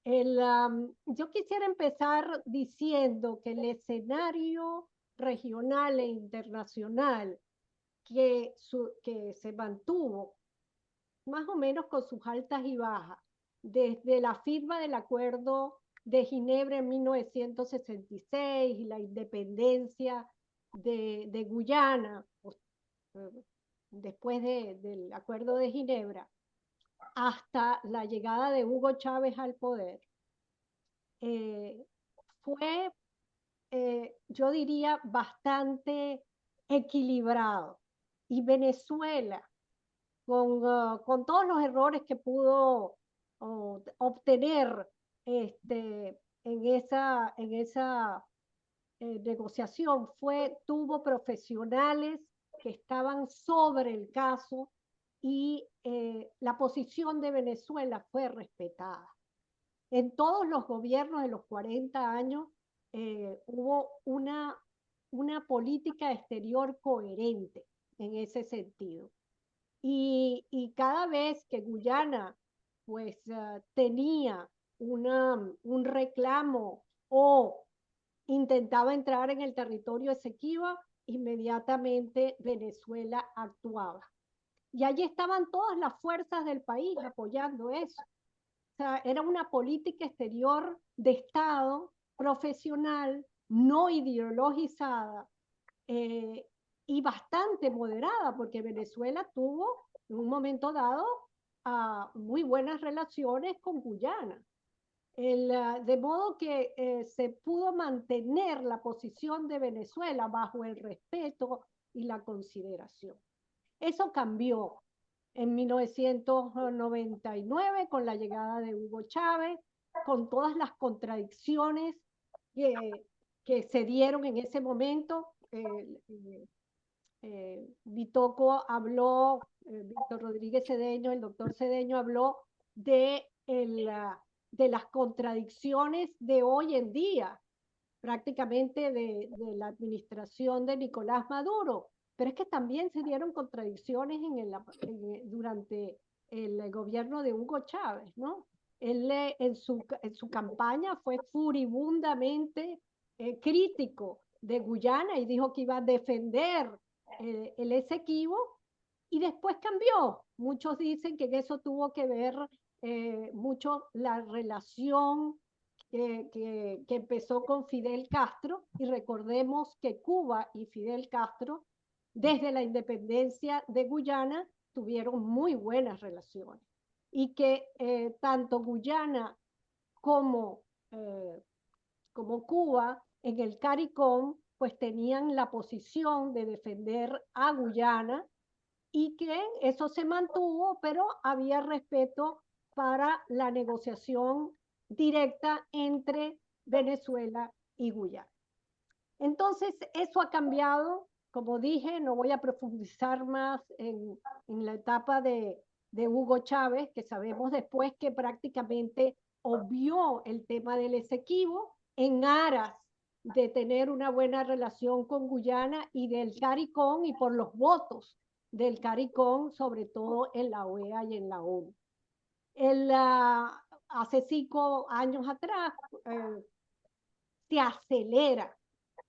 Yo quisiera empezar diciendo que el escenario regional e internacional que se mantuvo más o menos con sus altas y bajas desde la firma del Acuerdo de Ginebra en 1966 y la independencia de Guyana, después del Acuerdo de Ginebra, hasta la llegada de Hugo Chávez al poder, fue, yo diría, bastante equilibrado. Y Venezuela, con todos los errores que pudo obtener en esa negociación, tuvo profesionales que estaban sobre el caso y la posición de Venezuela fue respetada. En todos los gobiernos de los 40 años hubo una política exterior coherente en ese sentido. Y cada vez que Guyana pues tenía un reclamo o intentaba entrar en el territorio Esequiba, inmediatamente Venezuela actuaba. Y allí estaban todas las fuerzas del país apoyando eso. O sea, era una política exterior de Estado, profesional, no ideologizada, y bastante moderada, porque Venezuela tuvo en un momento dado muy buenas relaciones con Guyana. De modo que se pudo mantener la posición de Venezuela bajo el respeto y la consideración. Eso cambió en 1999 con la llegada de Hugo Chávez, con todas las contradicciones que se dieron en ese momento. Bitoco habló, Víctor Rodríguez Cedeño, el doctor Cedeño habló de las contradicciones de hoy en día, prácticamente de la administración de Nicolás Maduro, pero es que también se dieron contradicciones durante el gobierno de Hugo Chávez, ¿no? Él en su campaña fue furibundamente crítico de Guyana y dijo que iba a defender el Esequibo, y después cambió. Muchos dicen que eso tuvo que ver mucho la relación que empezó con Fidel Castro, y recordemos que Cuba y Fidel Castro, desde la independencia de Guyana, tuvieron muy buenas relaciones, y que tanto Guyana como Cuba en el CARICOM pues tenían la posición de defender a Guyana, y que eso se mantuvo, pero había respeto para la negociación directa entre Venezuela y Guyana. Entonces, eso ha cambiado. Como dije, no voy a profundizar más en la etapa de de Hugo Chávez, que sabemos después que prácticamente obvió el tema del Esequibo en aras de tener una buena relación con Guyana y del CARICOM y por los votos del CARICOM, sobre todo en la OEA y en la ONU. Hace 5 años atrás se acelera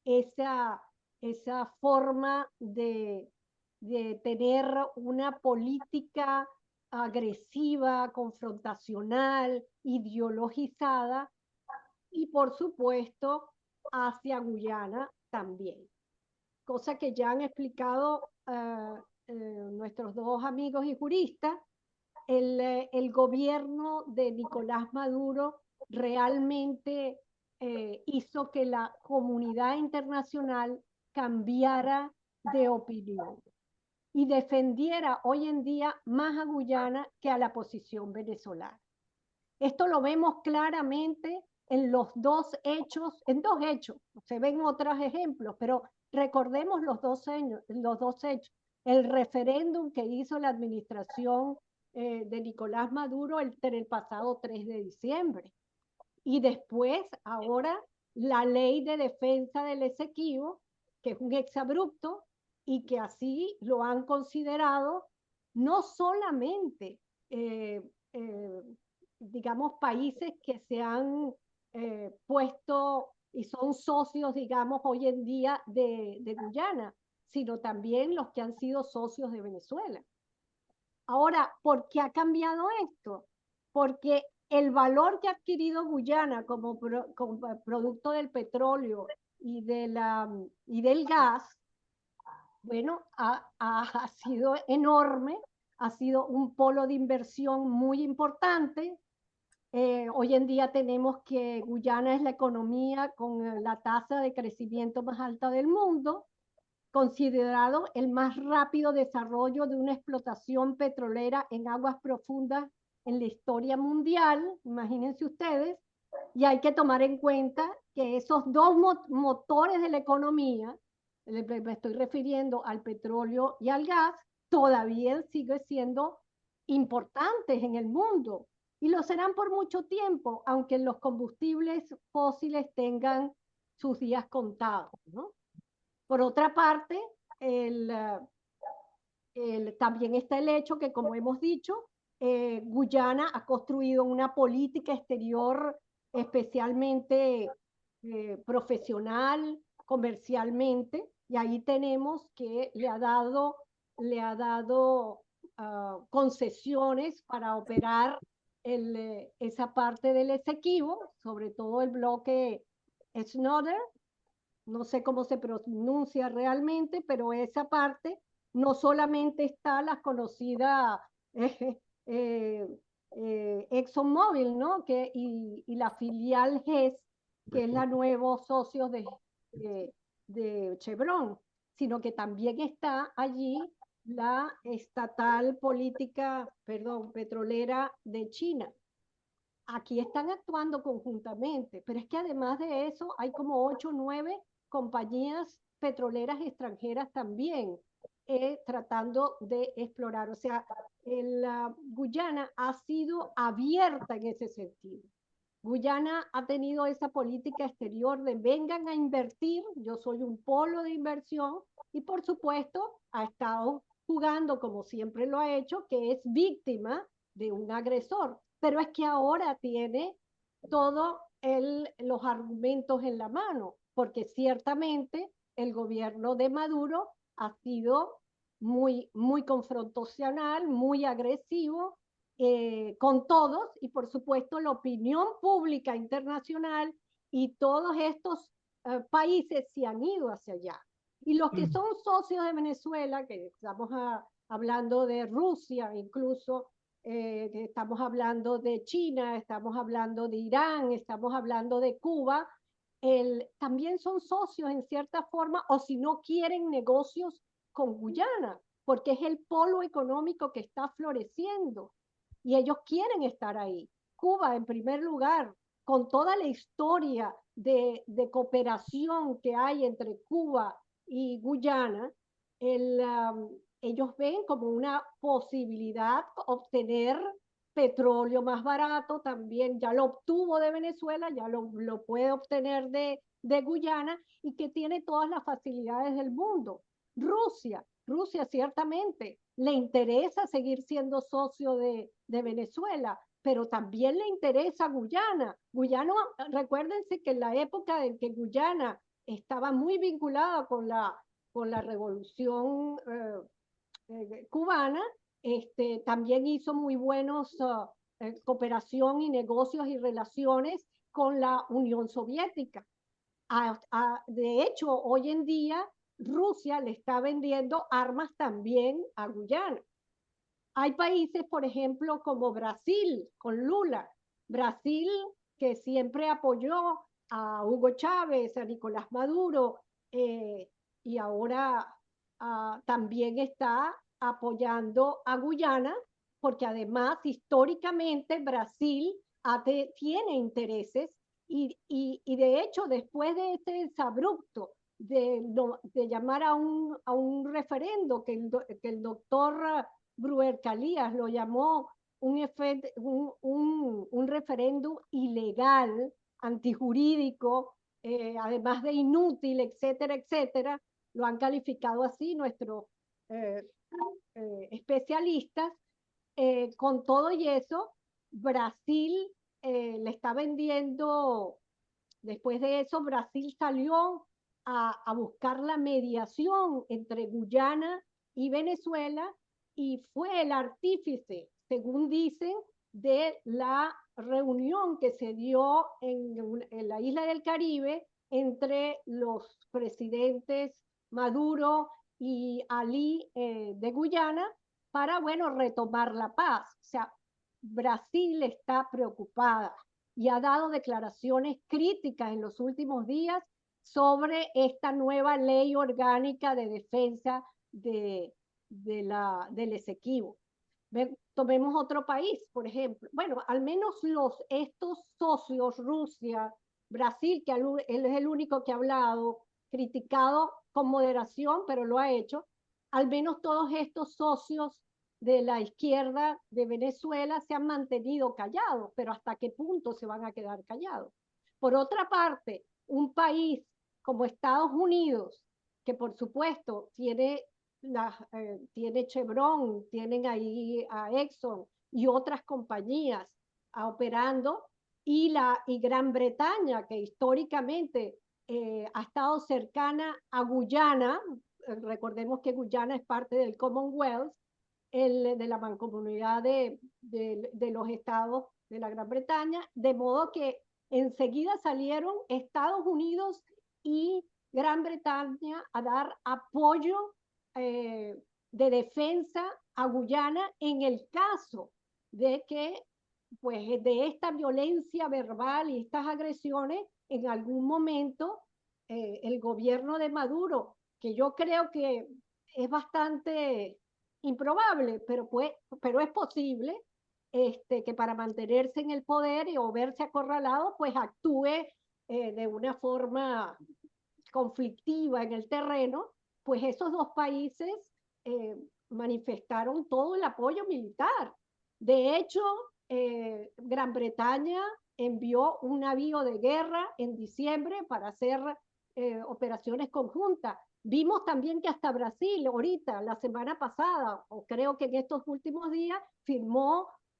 esa forma de tener una política agresiva, confrontacional, ideologizada y por supuesto hacia Guyana también. Cosa que ya han explicado nuestros dos amigos y juristas. El gobierno de Nicolás Maduro realmente hizo que la comunidad internacional cambiara de opinión y defendiera hoy en día más a Guyana que a la posición venezolana. Esto lo vemos claramente en los dos hechos, se ven otros ejemplos, pero recordemos los dos hechos. El referéndum que hizo la administración de Nicolás Maduro el pasado 3 de diciembre. Y después, ahora, la ley de defensa del Esequibo, que es un exabrupto y que así lo han considerado no solamente digamos, países que se han puesto y son socios, digamos, hoy en día de Guyana, sino también los que han sido socios de Venezuela. Ahora, ¿por qué ha cambiado esto? Porque el valor que ha adquirido Guyana como producto del petróleo y del gas, bueno, ha sido enorme, ha sido un polo de inversión muy importante. Hoy en día tenemos que Guyana es la economía con la tasa de crecimiento más alta del mundo, considerado el más rápido desarrollo de una explotación petrolera en aguas profundas en la historia mundial, imagínense ustedes, y hay que tomar en cuenta que esos dos motores de la economía, me estoy refiriendo al petróleo y al gas, todavía siguen siendo importantes en el mundo y lo serán por mucho tiempo, aunque los combustibles fósiles tengan sus días contados, ¿no? Por otra parte, también está el hecho que, como hemos dicho, Guyana ha construido una política exterior especialmente profesional, comercialmente, y ahí tenemos que le ha dado concesiones para operar esa parte del Esequibo, sobre todo el bloque Snowden, no sé cómo se pronuncia realmente, pero esa parte no solamente está la conocida ExxonMobil, ¿no? Y la filial GES, que es la nueva socio de Chevron, sino que también está allí la estatal petrolera de China. Aquí están actuando conjuntamente, pero es que además de eso hay como 8 o 9 compañías petroleras extranjeras también tratando de explorar. O sea, Guyana ha sido abierta en ese sentido. Guyana ha tenido esa política exterior de vengan a invertir, yo soy un polo de inversión, y por supuesto ha estado jugando como siempre lo ha hecho, que es víctima de un agresor, pero es que ahora tiene todos los argumentos en la mano, porque ciertamente el gobierno de Maduro ha sido muy, muy confrontacional, muy agresivo, con todos, y por supuesto la opinión pública internacional y todos estos países se han ido hacia allá. Y los que son socios de Venezuela, que estamos hablando de Rusia incluso, estamos hablando de China, estamos hablando de Irán, estamos hablando de Cuba, también son socios en cierta forma, o si no quieren negocios con Guyana, porque es el polo económico que está floreciendo y ellos quieren estar ahí. Cuba, en primer lugar, con toda la historia de cooperación que hay entre Cuba y Guyana, ellos ven como una posibilidad obtener petróleo más barato, también ya lo obtuvo de Venezuela, ya lo puede obtener de Guyana, y que tiene todas las facilidades del mundo. Rusia ciertamente le interesa seguir siendo socio de Venezuela, pero también le interesa Guyana. Guyana, recuérdense que en la época en que Guyana estaba muy vinculada con la revolución cubana, también hizo muy buenos cooperación y negocios y relaciones con la Unión Soviética. De hecho, hoy en día Rusia le está vendiendo armas también a Guyana. Hay países, por ejemplo, como Brasil, con Lula. Brasil, que siempre apoyó a Hugo Chávez, a Nicolás Maduro, y ahora también está apoyando a Guyana, porque además históricamente Brasil tiene intereses y de hecho después de ese exabrupto de llamar a un referendo que el doctor Bruer Calías lo llamó un referéndum ilegal, antijurídico, además de inútil, etcétera, etcétera, lo han calificado así nuestros especialistas. Con todo y eso, Brasil le está vendiendo, después de eso, Brasil salió a buscar la mediación entre Guyana y Venezuela, y fue el artífice, según dicen, de la reunión que se dio en la isla del Caribe entre los presidentes Maduro y Ali de Guyana para, bueno, retomar la paz. O sea, Brasil está preocupada y ha dado declaraciones críticas en los últimos días sobre esta nueva ley orgánica de defensa del Esequibo. Tomemos otro país, por ejemplo. Bueno, al menos estos socios, Rusia, Brasil, que él es el único que ha hablado, criticado con moderación, pero lo ha hecho, al menos todos estos socios de la izquierda de Venezuela se han mantenido callados, pero ¿hasta qué punto se van a quedar callados? Por otra parte, un país como Estados Unidos, que por supuesto tiene Chevron, tienen ahí a Exxon y otras compañías operando, y Gran Bretaña, que históricamente ha estado cercana a Guyana. Recordemos que Guyana es parte del Commonwealth, de la mancomunidad de los estados de la Gran Bretaña, de modo que enseguida salieron Estados Unidos y Gran Bretaña a dar apoyo de defensa a Guyana en el caso de que, pues, de esta violencia verbal y estas agresiones, en algún momento el gobierno de Maduro, que yo creo que es bastante improbable, pero es posible, que para mantenerse en el poder o verse acorralado, pues actúe de una forma conflictiva en el terreno. Pues esos dos países manifestaron todo el apoyo militar. De hecho, Gran Bretaña envió un navío de guerra en diciembre para hacer operaciones conjuntas. Vimos también que hasta Brasil, ahorita, la semana pasada, o creo que en estos últimos días,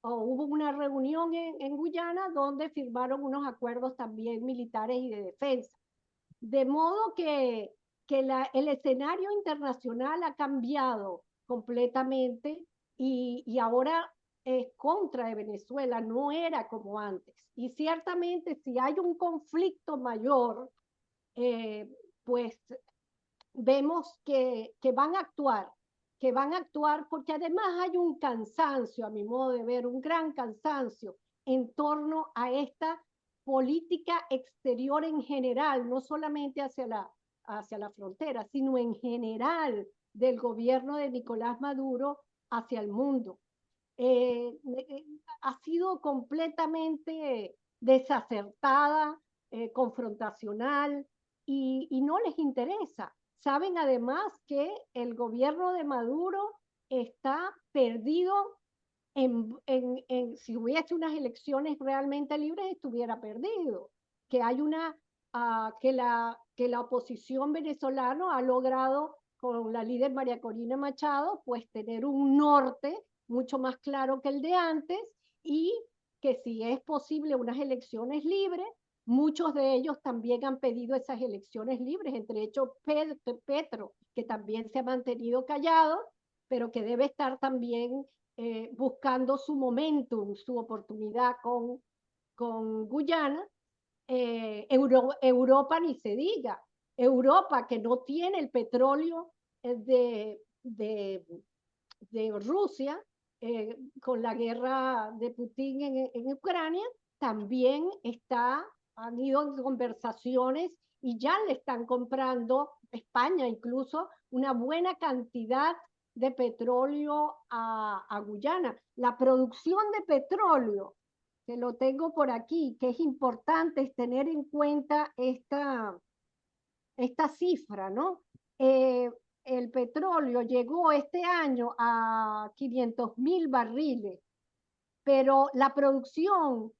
hubo una reunión en Guyana donde firmaron unos acuerdos también militares y de defensa. De modo que el escenario internacional ha cambiado completamente y ahora es contra de Venezuela, no era como antes. Y ciertamente si hay un conflicto mayor, pues vemos que van a actuar porque además hay un cansancio, a mi modo de ver, un gran cansancio en torno a esta política exterior en general, no solamente hacia la frontera, sino en general del gobierno de Nicolás Maduro hacia el mundo. Ha sido completamente desacertada, confrontacional, y no les interesa. Saben además que el gobierno de Maduro está perdido si hubiese unas elecciones realmente libres, estuviera perdido. Que hay que la oposición venezolana ha logrado con la líder María Corina Machado, pues tener un norte mucho más claro que el de antes, y que si es posible unas elecciones libres, muchos de ellos también han pedido esas elecciones libres, entre ellos Petro, que también se ha mantenido callado, pero que debe estar también buscando su momentum, su oportunidad con Guyana. Europa ni se diga. Europa, que no tiene el petróleo de Rusia, con la guerra de Putin en Ucrania, también han ido en conversaciones y ya le están comprando, España incluso, una buena cantidad de petróleo a Guyana. La producción de petróleo, que lo tengo por aquí, que es importante es tener en cuenta esta cifra, ¿no? El petróleo llegó este año a 500.000 barriles, pero la producción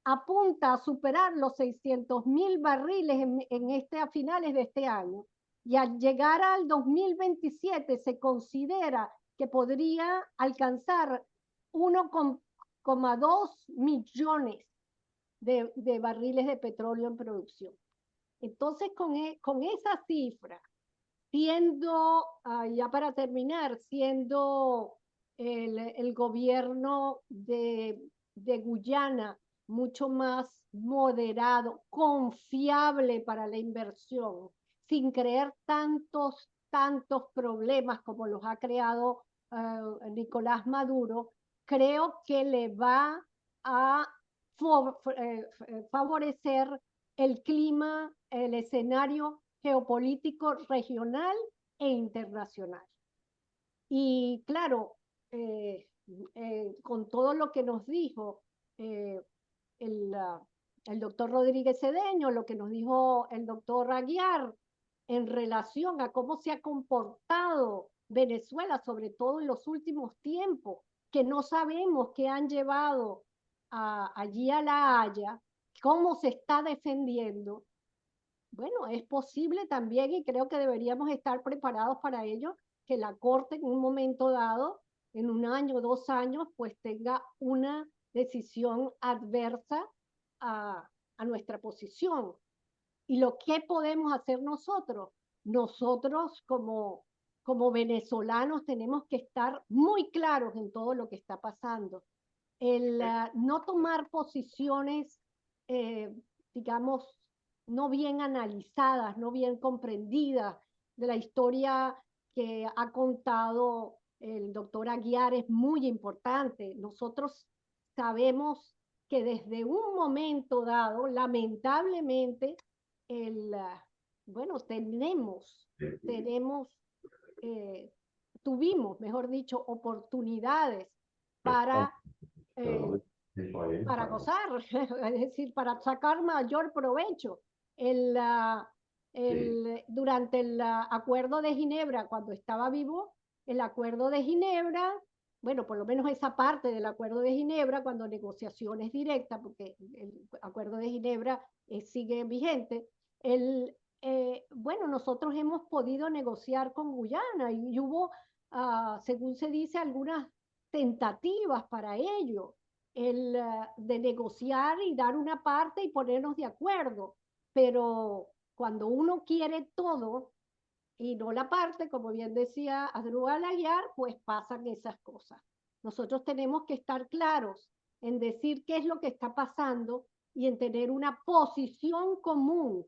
apunta a superar los 600.000 barriles a finales de este año. Y al llegar al 2027 se considera que podría alcanzar 1,2 millones de barriles de petróleo en producción. Entonces, con esa cifra, ya para terminar, siendo el gobierno de Guyana mucho más moderado, confiable para la inversión, sin crear tantos problemas como los ha creado Nicolás Maduro, creo que le va a favorecer el clima, el escenario geopolítico regional e internacional. Y claro, con todo lo que nos dijo el doctor Rodríguez Cedeño, lo que nos dijo el doctor Aguiar en relación a cómo se ha comportado Venezuela, sobre todo en los últimos tiempos, que no sabemos qué han llevado allí a La Haya, cómo se está defendiendo. Bueno, es posible también, y creo que deberíamos estar preparados para ello, que la Corte en un momento dado, en 1 año, 2 años, pues tenga una decisión adversa a nuestra posición. ¿Y lo que podemos hacer nosotros? Nosotros como venezolanos tenemos que estar muy claros en todo lo que está pasando. El no tomar posiciones, digamos, no bien analizadas, no bien comprendidas, de la historia que ha contado el doctor Aguiar es muy importante. Nosotros sabemos que desde un momento dado, lamentablemente, bueno, tuvimos, mejor dicho, oportunidades para gozar, es decir, para sacar mayor provecho. Durante el Acuerdo de Ginebra, cuando estaba vivo, el Acuerdo de Ginebra, bueno, por lo menos esa parte del Acuerdo de Ginebra, cuando negociaciones directas, porque el Acuerdo de Ginebra sigue vigente, bueno, nosotros hemos podido negociar con Guyana y hubo, según se dice, algunas tentativas para ello, de negociar y dar una parte y ponernos de acuerdo, pero cuando uno quiere todo y no la parte, como bien decía Asdrúbal Aguiar, pues pasan esas cosas. Nosotros tenemos que estar claros en decir qué es lo que está pasando y en tener una posición común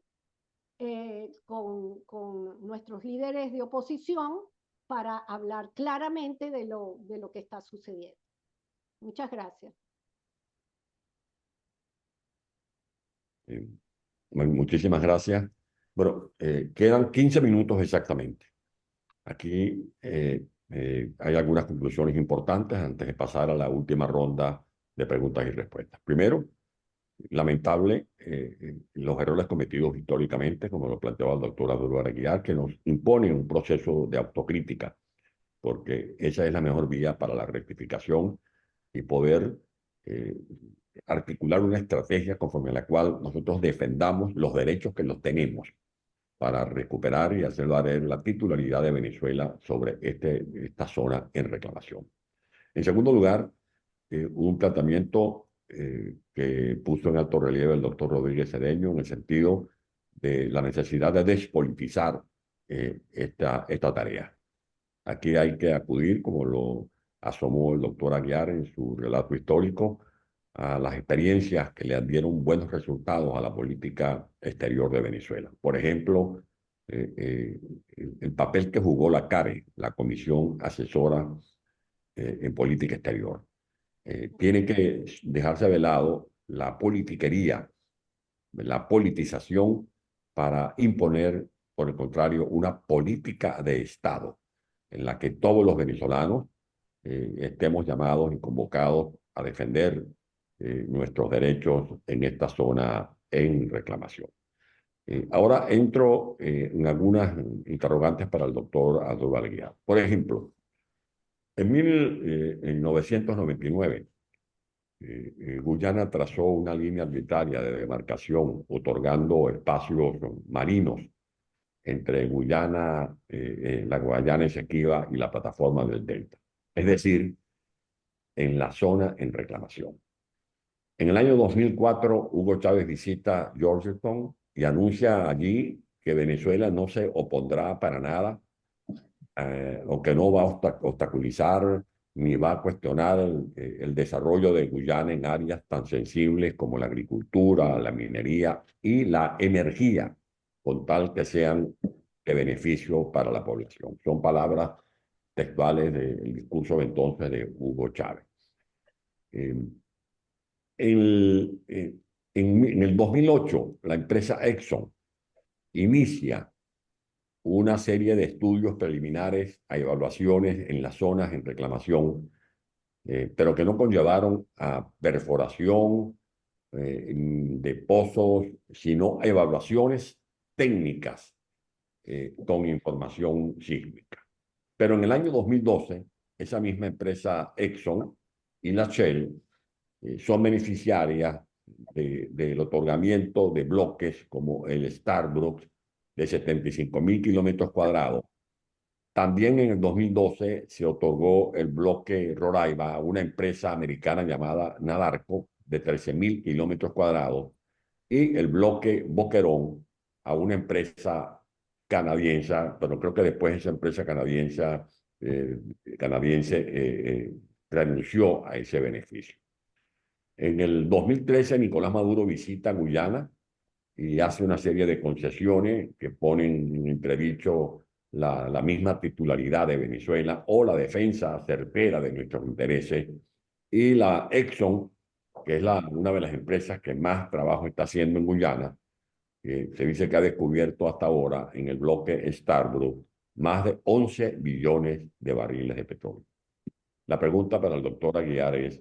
con nuestros líderes de oposición para hablar claramente de lo que está sucediendo. Muchas gracias. Muchísimas gracias. Bueno, quedan 15 minutos exactamente. Aquí hay algunas conclusiones importantes antes de pasar a la última ronda de preguntas y respuestas. Primero, lamentable los errores cometidos históricamente, como lo planteaba el doctor Adolfo Aguiar, que nos imponen un proceso de autocrítica, porque esa es la mejor vía para la rectificación y poder articular una estrategia conforme a la cual nosotros defendamos los derechos que los tenemos para recuperar y hacer valer la titularidad de Venezuela sobre esta zona en reclamación. En segundo lugar, un planteamiento que puso en alto relieve el doctor Rodríguez Cedeño en el sentido de la necesidad de despolitizar esta tarea. Aquí hay que acudir, como lo asomó el doctor Aguiar en su relato histórico, a las experiencias que le dieron buenos resultados a la política exterior de Venezuela. Por ejemplo, el papel que jugó la CARE, la Comisión Asesora en Política Exterior. Tiene que dejarse de lado la politiquería, la politización para imponer, por el contrario, una política de Estado en la que todos los venezolanos estemos llamados y convocados a defender nuestros derechos en esta zona en reclamación. Ahora entro en algunas interrogantes para el doctor Adolfo Aguiar. Por ejemplo, en 1999, Guyana trazó una línea arbitraria de demarcación, otorgando espacios marinos entre Guyana, la Guayana Esequiba y la plataforma del Delta. Es decir, en la zona en reclamación. En el año 2004, Hugo Chávez visita Georgetown y anuncia allí que Venezuela no se opondrá para nada, o que no va a obstaculizar ni va a cuestionar el desarrollo de Guyana en áreas tan sensibles como la agricultura, la minería y la energía, con tal que sean de beneficio para la población. Son palabras textuales del discurso de entonces de Hugo Chávez. En el 2008, la empresa Exxon inicia una serie de estudios preliminares a evaluaciones en las zonas en reclamación, pero que no conllevaron a perforación de pozos, sino a evaluaciones técnicas con información sísmica. Pero en el año 2012, esa misma empresa Exxon y la Shell son beneficiarias del otorgamiento de bloques como el Starbucks de 75.000 kilómetros cuadrados. También en el 2012 se otorgó el bloque Roraima a una empresa americana llamada Nadarco de 13.000 kilómetros cuadrados y el bloque Boquerón a una empresa canadiense, pero creo que después esa empresa canadiense renunció a ese beneficio. En el 2013, Nicolás Maduro visita Guyana y hace una serie de concesiones que ponen en entredicho la misma titularidad de Venezuela o la defensa certera de nuestros intereses. Y la Exxon, que es una de las empresas que más trabajo está haciendo en Guyana, se dice que ha descubierto hasta ahora en el bloque Starbucks más de 11 billones de barriles de petróleo. La pregunta para el doctor Aguiar es,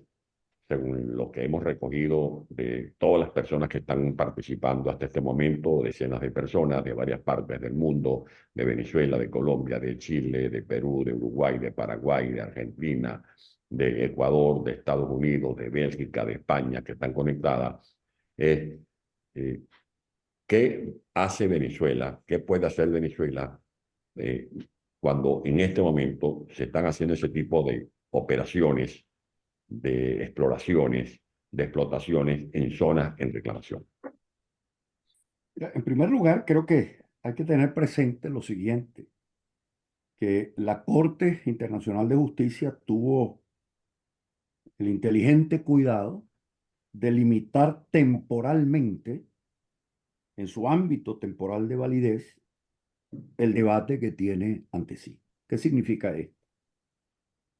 según lo que hemos recogido de todas las personas que están participando hasta este momento, decenas de personas de varias partes del mundo, de Venezuela, de Colombia, de Chile, de Perú, de Uruguay, de Paraguay, de Argentina, de Ecuador, de Estados Unidos, de Bélgica, de España, que están conectadas, es ¿qué hace Venezuela? ¿Qué puede hacer Venezuela cuando en este momento se están haciendo ese tipo de operaciones, de exploraciones, de explotaciones en zonas en reclamación? En primer lugar, creo que hay que tener presente lo siguiente, que la Corte Internacional de Justicia tuvo el inteligente cuidado de limitar temporalmente, en su ámbito temporal de validez, el debate que tiene ante sí. ¿Qué significa esto?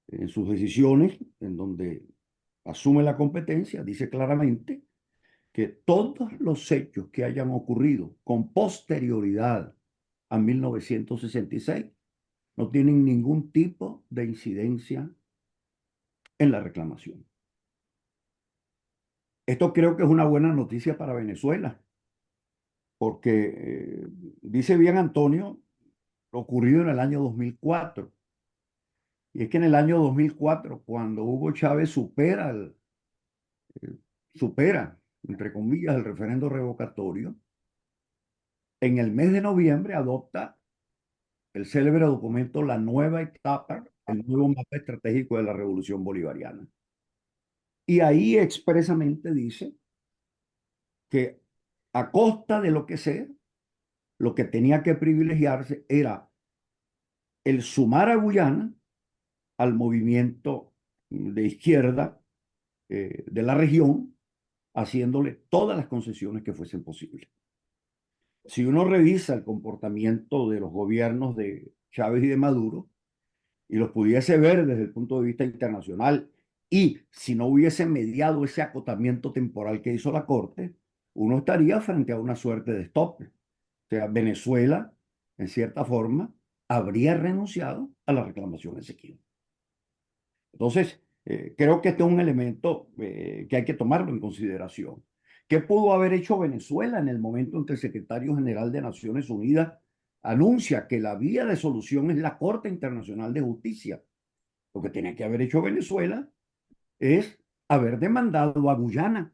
En sus decisiones, en donde asume la competencia, dice claramente que todos los hechos que hayan ocurrido con posterioridad a 1966 no tienen ningún tipo de incidencia en la reclamación. Esto creo que es una buena noticia para Venezuela, porque dice bien Antonio lo ocurrido en el año 2004. Y es que en el año 2004, cuando Hugo Chávez supera, entre comillas, el referendo revocatorio, en el mes de noviembre adopta el célebre documento La Nueva Etapa, el nuevo mapa estratégico de la Revolución Bolivariana. Y ahí expresamente dice que a costa de lo que sea, lo que tenía que privilegiarse era el sumar a Guyana al movimiento de izquierda de la región, haciéndole todas las concesiones que fuesen posibles. Si uno revisa el comportamiento de los gobiernos de Chávez y de Maduro, y los pudiese ver desde el punto de vista internacional, y si no hubiese mediado ese acotamiento temporal que hizo la Corte, uno estaría frente a una suerte de stop. O sea, Venezuela, en cierta forma, habría renunciado a la reclamación Esequibo. Entonces, creo que este es un elemento que hay que tomarlo en consideración. ¿Qué pudo haber hecho Venezuela en el momento en que el secretario general de Naciones Unidas anuncia que la vía de solución es la Corte Internacional de Justicia? Lo que tenía que haber hecho Venezuela es haber demandado a Guyana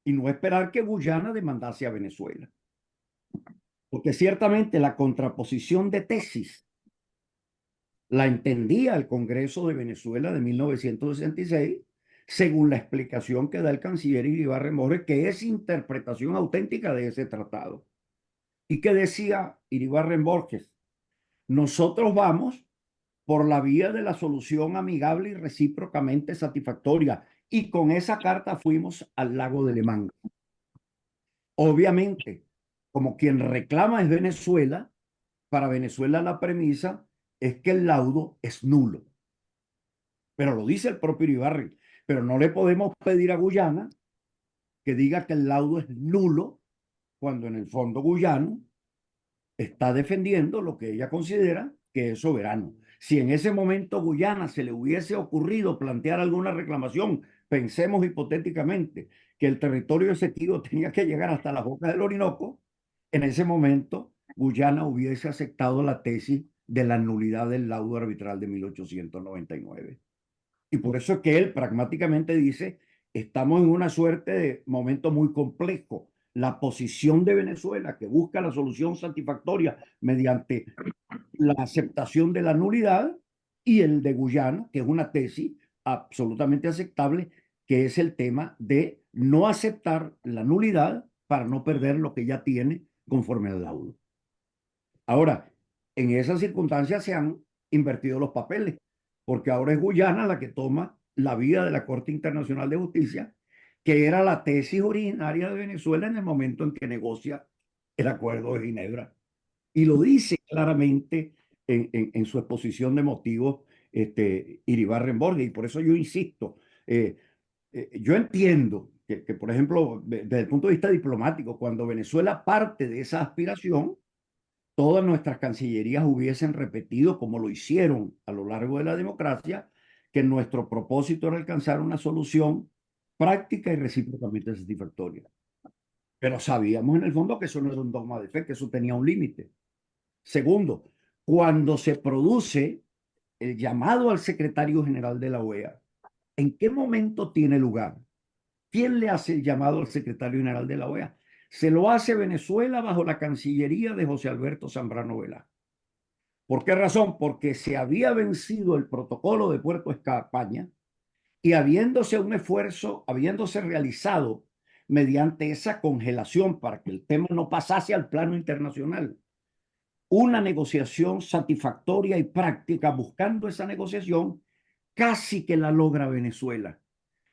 y no esperar que Guyana demandase a Venezuela. Porque ciertamente la contraposición de tesis la entendía el Congreso de Venezuela de 1966, según la explicación que da el canciller Iribarren Borges, que es interpretación auténtica de ese tratado. ¿Y qué decía Iribarren Borges? Nosotros vamos por la vía de la solución amigable y recíprocamente satisfactoria, y con esa carta fuimos al lago de Lemán. Obviamente, como quien reclama es Venezuela, para Venezuela la premisa es que el laudo es nulo. Pero lo dice el propio Iribarren. Pero no le podemos pedir a Guyana que diga que el laudo es nulo, cuando en el fondo Guyana está defendiendo lo que ella considera que es soberano. Si en ese momento Guyana se le hubiese ocurrido plantear alguna reclamación, pensemos hipotéticamente que el territorio Esequibo tenía que llegar hasta las bocas del Orinoco, en ese momento Guyana hubiese aceptado la tesis de la nulidad del laudo arbitral de 1899. Y por eso es que él pragmáticamente dice, estamos en una suerte de momento muy complejo. La posición de Venezuela, que busca la solución satisfactoria mediante la aceptación de la nulidad, y el de Guyana, que es una tesis absolutamente aceptable, que es el tema de no aceptar la nulidad para no perder lo que ya tiene conforme al laudo. Ahora, en esas circunstancias se han invertido los papeles, porque ahora es Guyana la que toma la vía de la Corte Internacional de Justicia, que era la tesis originaria de Venezuela en el momento en que negocia el Acuerdo de Ginebra. Y lo dice claramente en su exposición de motivos Iribarren Borges. Y por eso yo insisto, yo entiendo que, por ejemplo, desde el punto de vista diplomático, cuando Venezuela parte de esa aspiración, todas nuestras cancillerías hubiesen repetido, como lo hicieron a lo largo de la democracia, que nuestro propósito era alcanzar una solución práctica y recíprocamente satisfactoria. Pero sabíamos en el fondo que eso no era un dogma de fe, que eso tenía un límite. Segundo, cuando se produce el llamado al secretario general de la OEA, ¿en qué momento tiene lugar? ¿Quién le hace el llamado al secretario general de la OEA? Se lo hace Venezuela bajo la cancillería de José Alberto Zambrano Velasco. ¿Por qué razón? Porque se había vencido el protocolo de Puerto España y habiéndose realizado mediante esa congelación para que el tema no pasase al plano internacional, una negociación satisfactoria y práctica, buscando esa negociación, casi que la logra Venezuela,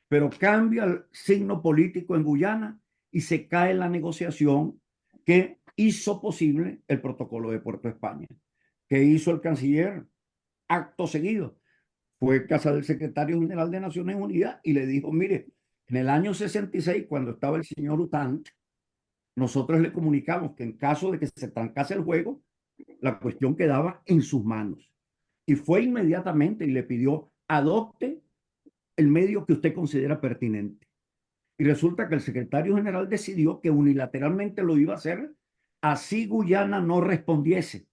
pero cambia el signo político en Guyana y se cae la negociación que hizo posible el protocolo de Puerto España. ¿Qué hizo el canciller? Acto seguido, fue a casa del secretario general de Naciones Unidas y le dijo, mire, en el año 66, cuando estaba el señor Utant, nosotros le comunicamos que en caso de que se trancase el juego, la cuestión quedaba en sus manos. Y fue inmediatamente y le pidió, adopte el medio que usted considera pertinente. Y resulta que el secretario general decidió que unilateralmente lo iba a hacer, así Guyana no respondiese.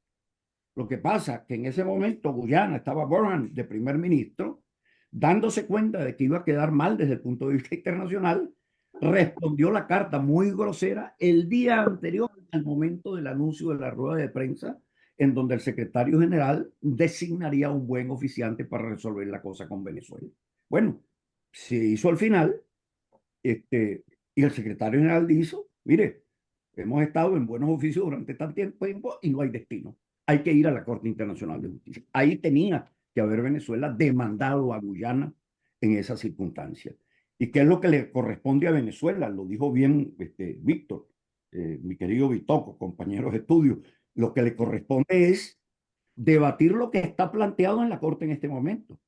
Lo que pasa que en ese momento Guyana estaba Burhan de primer ministro, dándose cuenta de que iba a quedar mal desde el punto de vista internacional, respondió la carta muy grosera el día anterior al momento del anuncio de la rueda de prensa, en donde el secretario general designaría un buen oficiante para resolver la cosa con Venezuela. Bueno, se hizo al final, y el secretario general dijo, mire, hemos estado en buenos oficios durante tanto tiempo y no hay destino. Hay que ir a la Corte Internacional de Justicia. Ahí tenía que haber Venezuela demandado a Guyana en esa circunstancia. ¿Y qué es lo que le corresponde a Venezuela? Lo dijo bien Víctor, mi querido Bitoco, compañeros de estudio. Lo que le corresponde es debatir lo que está planteado en la Corte en este momento.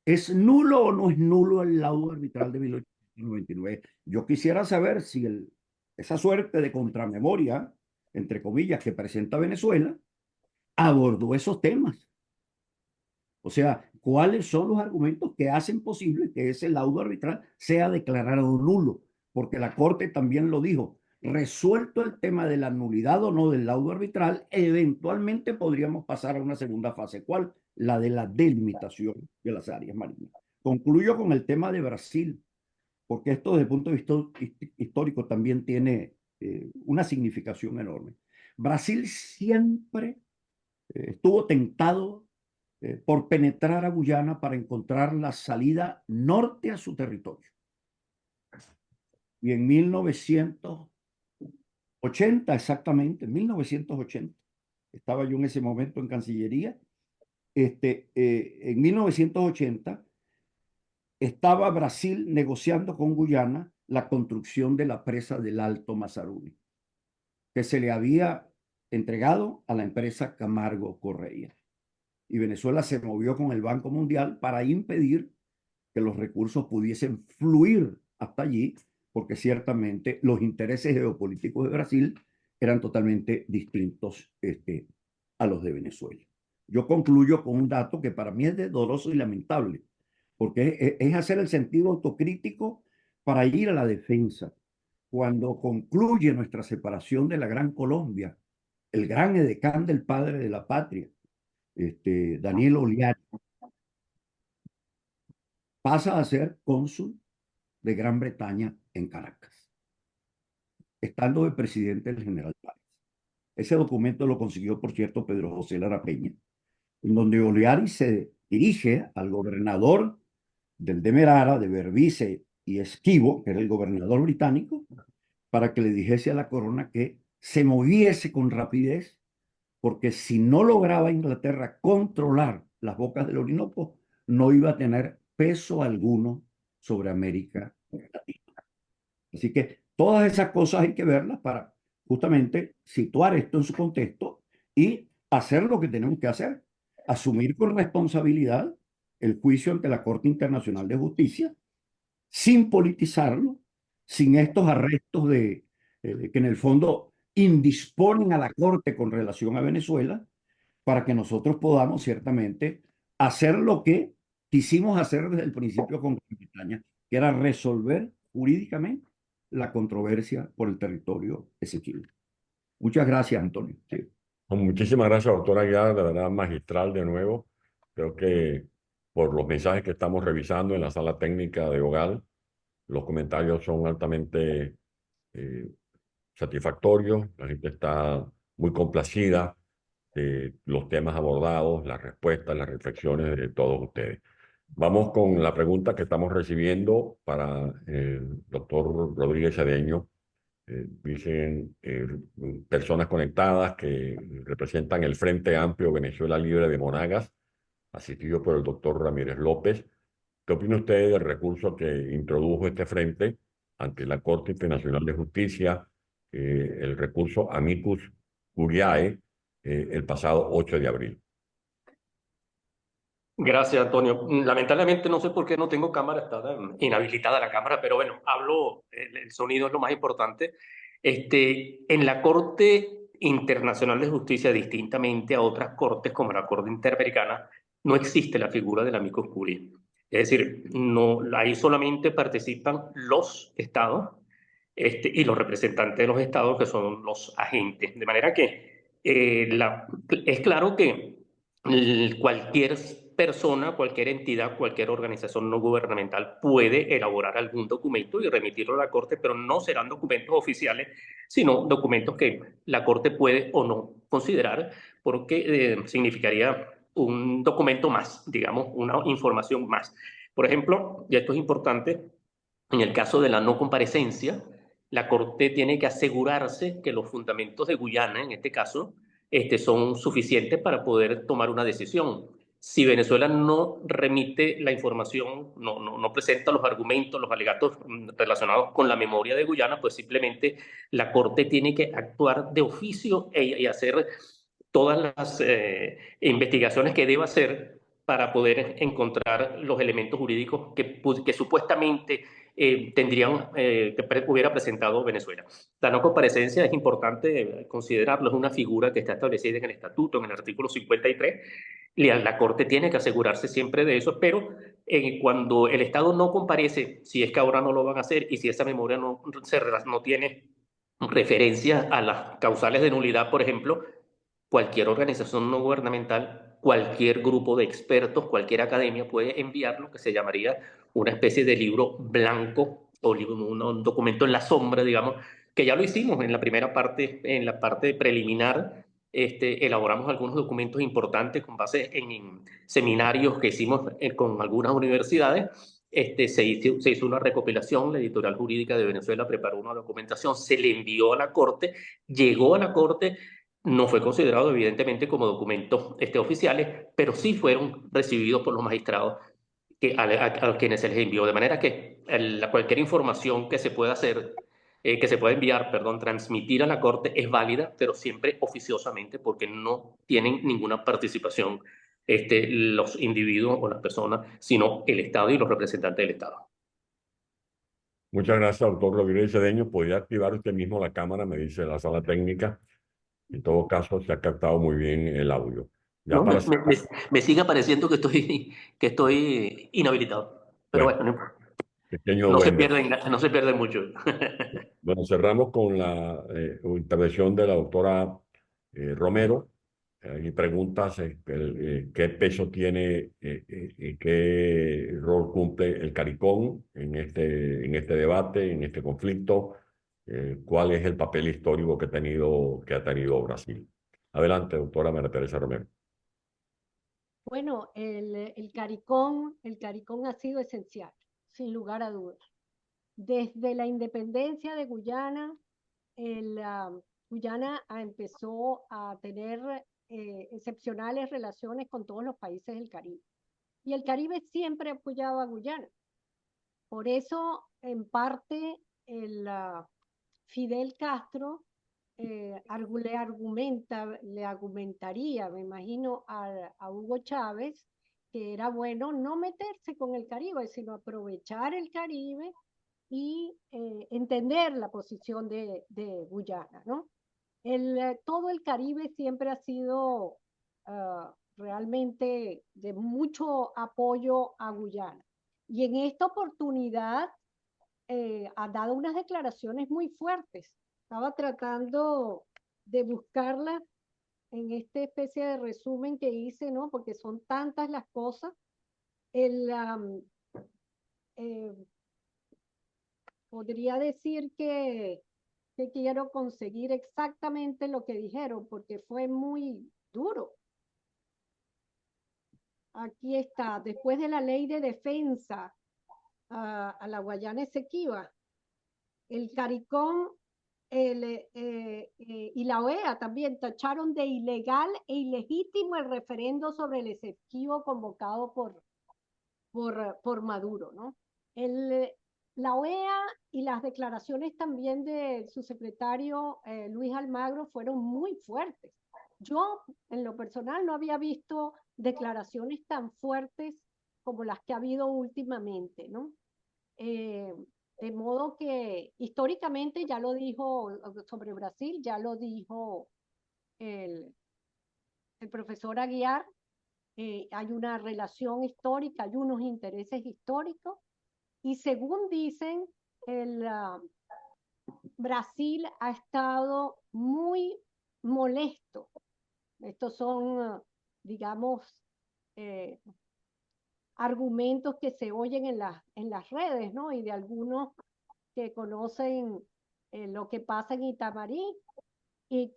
¿Es nulo o no es nulo el laudo arbitral de 1899? Yo quisiera saber si esa suerte de contramemoria, entre comillas, que presenta Venezuela, abordó esos temas. O sea, ¿cuáles son los argumentos que hacen posible que ese laudo arbitral sea declarado nulo? Porque la Corte también lo dijo. Resuelto el tema de la nulidad o no del laudo arbitral, eventualmente podríamos pasar a una segunda fase. ¿Cuál? La de la delimitación de las áreas marinas. Concluyo con el tema de Brasil, porque esto desde el punto de vista histórico también tiene una significación enorme. Brasil siempre estuvo tentado por penetrar a Guyana para encontrar la salida norte a su territorio. Y en 1980, exactamente, en 1980, estaba yo en ese momento en Cancillería, en 1980 estaba Brasil negociando con Guyana la construcción de la presa del Alto Mazaruni, que se le había entregado a la empresa Camargo Correa. Y Venezuela se movió con el Banco Mundial para impedir que los recursos pudiesen fluir hasta allí, porque ciertamente los intereses geopolíticos de Brasil eran totalmente distintos a los de Venezuela. Yo concluyo con un dato que para mí es doloroso y lamentable, porque es hacer el sentido autocrítico para ir a la defensa. Cuando concluye nuestra separación de la Gran Colombia, el gran edecán del padre de la patria, Daniel Oliari, pasa a ser cónsul de Gran Bretaña en Caracas, estando de presidente el general Páez. Ese documento lo consiguió, por cierto, Pedro José Lara Peña, en donde Oliari se dirige al gobernador del Demerara, de Berbice y Esquivo, que era el gobernador británico, para que le dijese a la corona que se moviese con rapidez, porque si no lograba Inglaterra controlar las bocas del Orinoco, no iba a tener peso alguno sobre América Latina. Así que todas esas cosas hay que verlas para justamente situar esto en su contexto y hacer lo que tenemos que hacer, asumir con responsabilidad el juicio ante la Corte Internacional de Justicia, sin politizarlo, sin estos arrestos que en el fondo indisponen a la Corte con relación a Venezuela, para que nosotros podamos ciertamente hacer lo que quisimos hacer desde el principio con Gran Bretaña, que era resolver jurídicamente la controversia por el territorio Esequibo. Muchas gracias, Antonio. Sí. Muchísimas gracias, doctora Aguiar, de verdad magistral de nuevo. Creo que por los mensajes que estamos revisando en la sala técnica de Hogar, los comentarios son altamente satisfactorios, la gente está muy complacida de los temas abordados, las respuestas, las reflexiones de todos ustedes. Vamos con la pregunta que estamos recibiendo para el doctor Rodríguez Cedeño. Dicen personas conectadas que representan el Frente Amplio Venezuela Libre de Monagas, asistido por el doctor Ramírez López. ¿Qué opina usted del recurso que introdujo este frente ante la Corte Internacional de Justicia, el recurso Amicus Curiae, el pasado 8 de abril? Gracias, Antonio. Lamentablemente no sé por qué no tengo cámara, está inhabilitada la cámara, pero bueno, hablo, el sonido es lo más importante. En la Corte Internacional de Justicia, distintamente a otras cortes como la Corte Interamericana, no existe la figura del amicus curiae. Es decir, no, ahí solamente participan los estados y los representantes de los estados, que son los agentes. De manera que es claro que cualquier persona, cualquier entidad, cualquier organización no gubernamental puede elaborar algún documento y remitirlo a la Corte, pero no serán documentos oficiales, sino documentos que la Corte puede o no considerar, porque significaría un documento más, digamos, una información más. Por ejemplo, y esto es importante, en el caso de la no comparecencia, la Corte tiene que asegurarse que los fundamentos de Guyana, en este caso, son suficientes para poder tomar una decisión. Si Venezuela no remite la información, no presenta los argumentos, los alegatos relacionados con la memoria de Guyana, pues simplemente la Corte tiene que actuar de oficio y hacer todas las investigaciones que deba hacer para poder encontrar los elementos jurídicos que supuestamente hubiera presentado Venezuela. La no comparecencia es importante considerarlo, es una figura que está establecida en el estatuto, en el artículo 53. La Corte tiene que asegurarse siempre de eso, pero cuando el Estado no comparece, si es que ahora no lo van a hacer y si esa memoria no tiene referencia a las causales de nulidad, por ejemplo, cualquier organización no gubernamental, cualquier grupo de expertos, cualquier academia puede enviar lo que se llamaría una especie de libro blanco o un documento en la sombra, digamos, que ya lo hicimos en la primera parte, en la parte preliminar. Elaboramos algunos documentos importantes con base en seminarios que hicimos con algunas universidades. Se hizo una recopilación, la Editorial Jurídica de Venezuela preparó una documentación, se le envió a la Corte, llegó a la Corte, no fue considerado evidentemente como documentos oficiales, pero sí fueron recibidos por los magistrados a quienes se les envió. De manera que cualquier información que se pueda hacer, que se pueda enviar, perdón, transmitir a la Corte es válida, pero siempre oficiosamente, porque no tienen ninguna participación los individuos o las personas, sino el Estado y los representantes del Estado. Muchas gracias, doctor Rodríguez Cedeño. ¿Podría activar usted mismo la cámara? Me dice la sala técnica. En todo caso, se ha captado muy bien el audio. Ya No, para me sigue pareciendo que estoy inhabilitado. Pero bueno, bueno, no importa. pequeño No se duende. pierde mucho. Bueno, cerramos con la intervención de la doctora Romero. Y preguntas qué peso tiene y qué rol cumple el CARICOM en este debate, en este conflicto, cuál es el papel histórico que ha tenido Brasil. Adelante, doctora María Teresa Romero. Bueno, el CARICOM ha sido esencial, sin lugar a dudas. Desde la independencia de Guyana, Guyana empezó a tener excepcionales relaciones con todos los países del Caribe. Y el Caribe siempre ha apoyado a Guyana. Por eso, en parte, Fidel Castro le argumentaría, me imagino, a Hugo Chávez, que era bueno no meterse con el Caribe, sino aprovechar el Caribe y entender la posición de Guyana, ¿no? Todo el Caribe siempre ha sido realmente de mucho apoyo a Guyana. Y en esta oportunidad ha dado unas declaraciones muy fuertes. Estaba tratando de buscarlas en esta especie de resumen que hice, ¿no? Porque son tantas las cosas. Podría decir que quiero conseguir exactamente lo que dijeron, porque fue muy duro. Aquí está, después de la ley de defensa a la Guayana Esequiba, el CARICOM y la OEA también tacharon de ilegal e ilegítimo el referendo sobre el Esequibo convocado por Maduro, ¿no? La OEA y las declaraciones también de su secretario Luis Almagro fueron muy fuertes. Yo, en lo personal, no había visto declaraciones tan fuertes como las que ha habido últimamente, ¿no? De modo que históricamente ya lo dijo sobre Brasil, ya lo dijo el profesor Aguiar, hay una relación histórica, hay unos intereses históricos, y según dicen, Brasil ha estado muy molesto. Estos son, digamos, argumentos que se oyen en las redes, ¿no? Y de algunos que conocen lo que pasa en Itamarí, y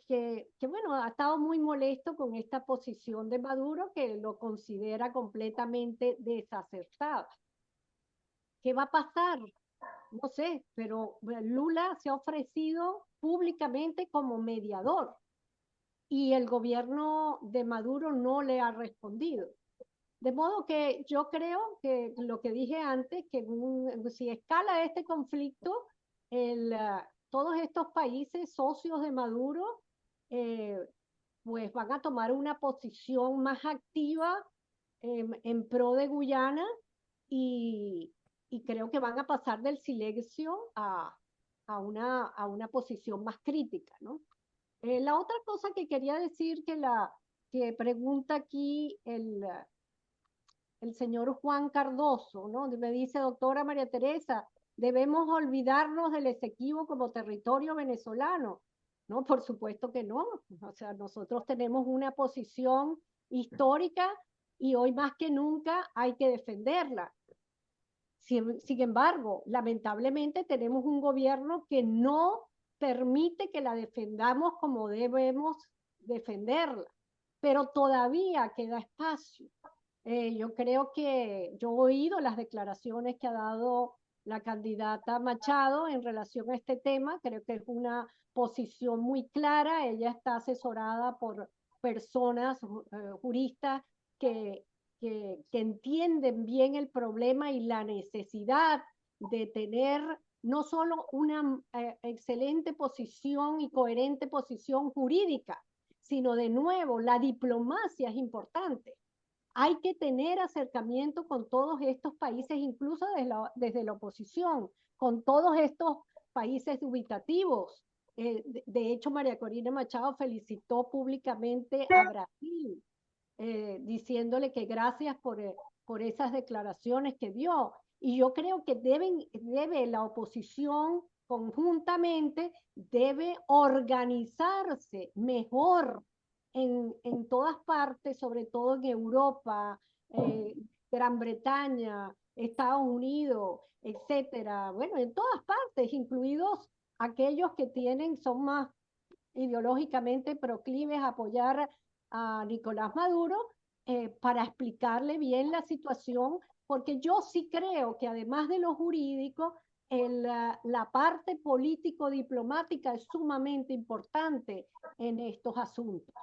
bueno, ha estado muy molesto con esta posición de Maduro, que lo considera completamente desacertada. ¿Qué va a pasar? No sé, pero Lula se ha ofrecido públicamente como mediador y el gobierno de Maduro no le ha respondido. De modo que yo creo que lo que dije antes, que si escala este conflicto, todos estos países socios de Maduro eh, pues van a tomar una posición más activa en pro de Guyana, y, y creo que van a pasar del silencio a una posición más crítica, ¿no? La otra cosa que quería decir, que pregunta aquí el señor Juan Cardoso, ¿no? Me dice, doctora María Teresa, ¿debemos olvidarnos del Esequibo como territorio venezolano? No, por supuesto que no. O sea, nosotros tenemos una posición histórica y hoy más que nunca hay que defenderla. Sin embargo, lamentablemente tenemos un gobierno que no permite que la defendamos como debemos defenderla, pero todavía queda espacio. Yo creo que yo he oído las declaraciones que ha dado la candidata Machado en relación a este tema. Creo que es una posición muy clara. Ella está asesorada por personas, juristas que, que entienden bien el problema y la necesidad de tener no solo una excelente posición y coherente posición jurídica, sino de nuevo, la diplomacia es importante. Hay que tener acercamiento con todos estos países, incluso desde la oposición, con todos estos países dubitativos. De hecho, María Corina Machado felicitó públicamente a Brasil, diciéndole que gracias por esas declaraciones que dio. Y yo creo que debe la oposición conjuntamente, debe organizarse mejor en todas partes, sobre todo en Europa, Gran Bretaña, Estados Unidos, etcétera. Bueno, en todas partes, incluidos aquellos que son más ideológicamente proclives a apoyar a Nicolás Maduro, para explicarle bien la situación, porque yo sí creo que además de lo jurídico, la parte político-diplomática es sumamente importante en estos asuntos.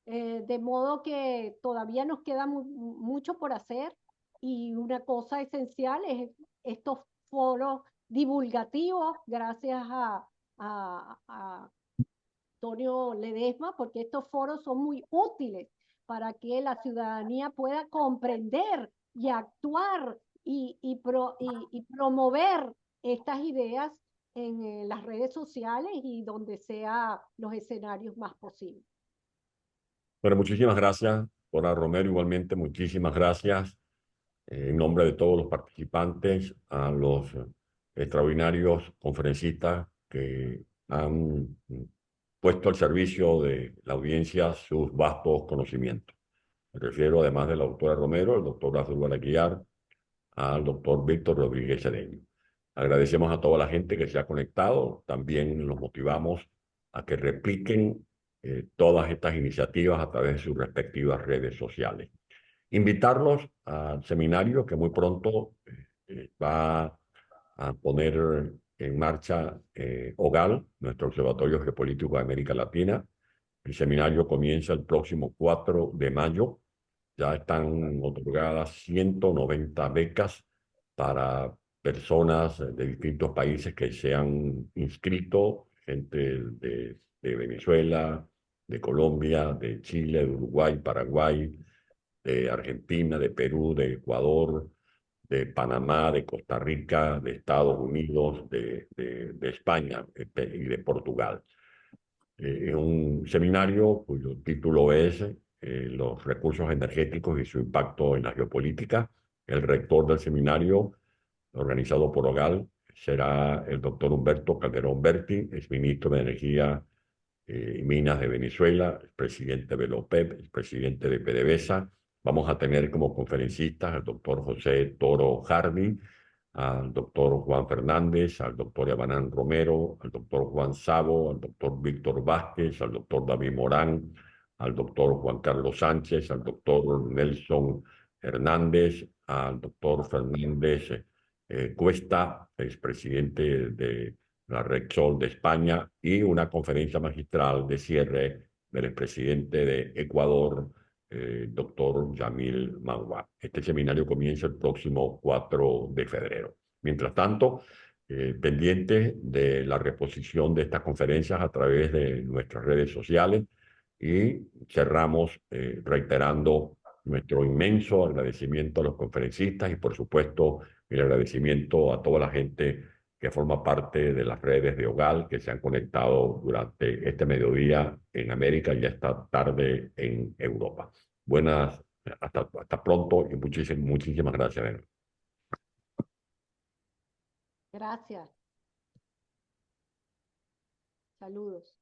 De modo que todavía nos queda mucho por hacer, y una cosa esencial es estos foros divulgativos, gracias a Antonio Ledesma, porque estos foros son muy útiles para que la ciudadanía pueda comprender y actuar y promover estas ideas en las redes sociales y donde sea los escenarios más posibles. Bueno, muchísimas gracias, doctora Romero. Igualmente, muchísimas gracias en nombre de todos los participantes, a los extraordinarios conferencistas que han puesto al servicio de la audiencia sus vastos conocimientos. Me refiero, además de la doctora Romero, al doctor Azul Aguilar, al doctor Víctor Rodríguez Cedeño. Agradecemos a toda la gente que se ha conectado. También los motivamos a que repliquen todas estas iniciativas a través de sus respectivas redes sociales. Invitarlos al seminario que muy pronto va a poner en marcha OGAL, nuestro Observatorio Geopolítico de América Latina. El seminario comienza el próximo 4 de mayo. Ya están otorgadas 190 becas para personas de distintos países que se han inscrito, gente de Venezuela, de Colombia, de Chile, de Uruguay, Paraguay, de Argentina, de Perú, de Ecuador, de Panamá, de Costa Rica, de Estados Unidos, de España y de Portugal. Es un seminario cuyo título es los recursos energéticos y su impacto en la geopolítica. El rector del seminario, organizado por OGAL, será el doctor Humberto Calderón Berti, exministro de Energía y Minas de Venezuela, el presidente de LOPEP, el presidente de PDVSA. Vamos a tener como conferencistas al doctor José Toro Jardín, al doctor Juan Fernández, al doctor Evanán Romero, al doctor Juan Sabo, al doctor Víctor Vázquez, al doctor David Morán, al doctor Juan Carlos Sánchez, al doctor Nelson Hernández, al doctor Fernández Cuesta, expresidente de la Repsol de España, y una conferencia magistral de cierre del expresidente de Ecuador, doctor Yamil Manwa. Este seminario comienza el próximo 4 de febrero. Mientras tanto, pendientes de la reposición de estas conferencias a través de nuestras redes sociales, y cerramos reiterando nuestro inmenso agradecimiento a los conferencistas y, por supuesto, el agradecimiento a toda la gente que forma parte de las redes de OGAL que se han conectado durante este mediodía en América y esta tarde en Europa. Hasta pronto y muchísimas gracias. Gracias. Saludos.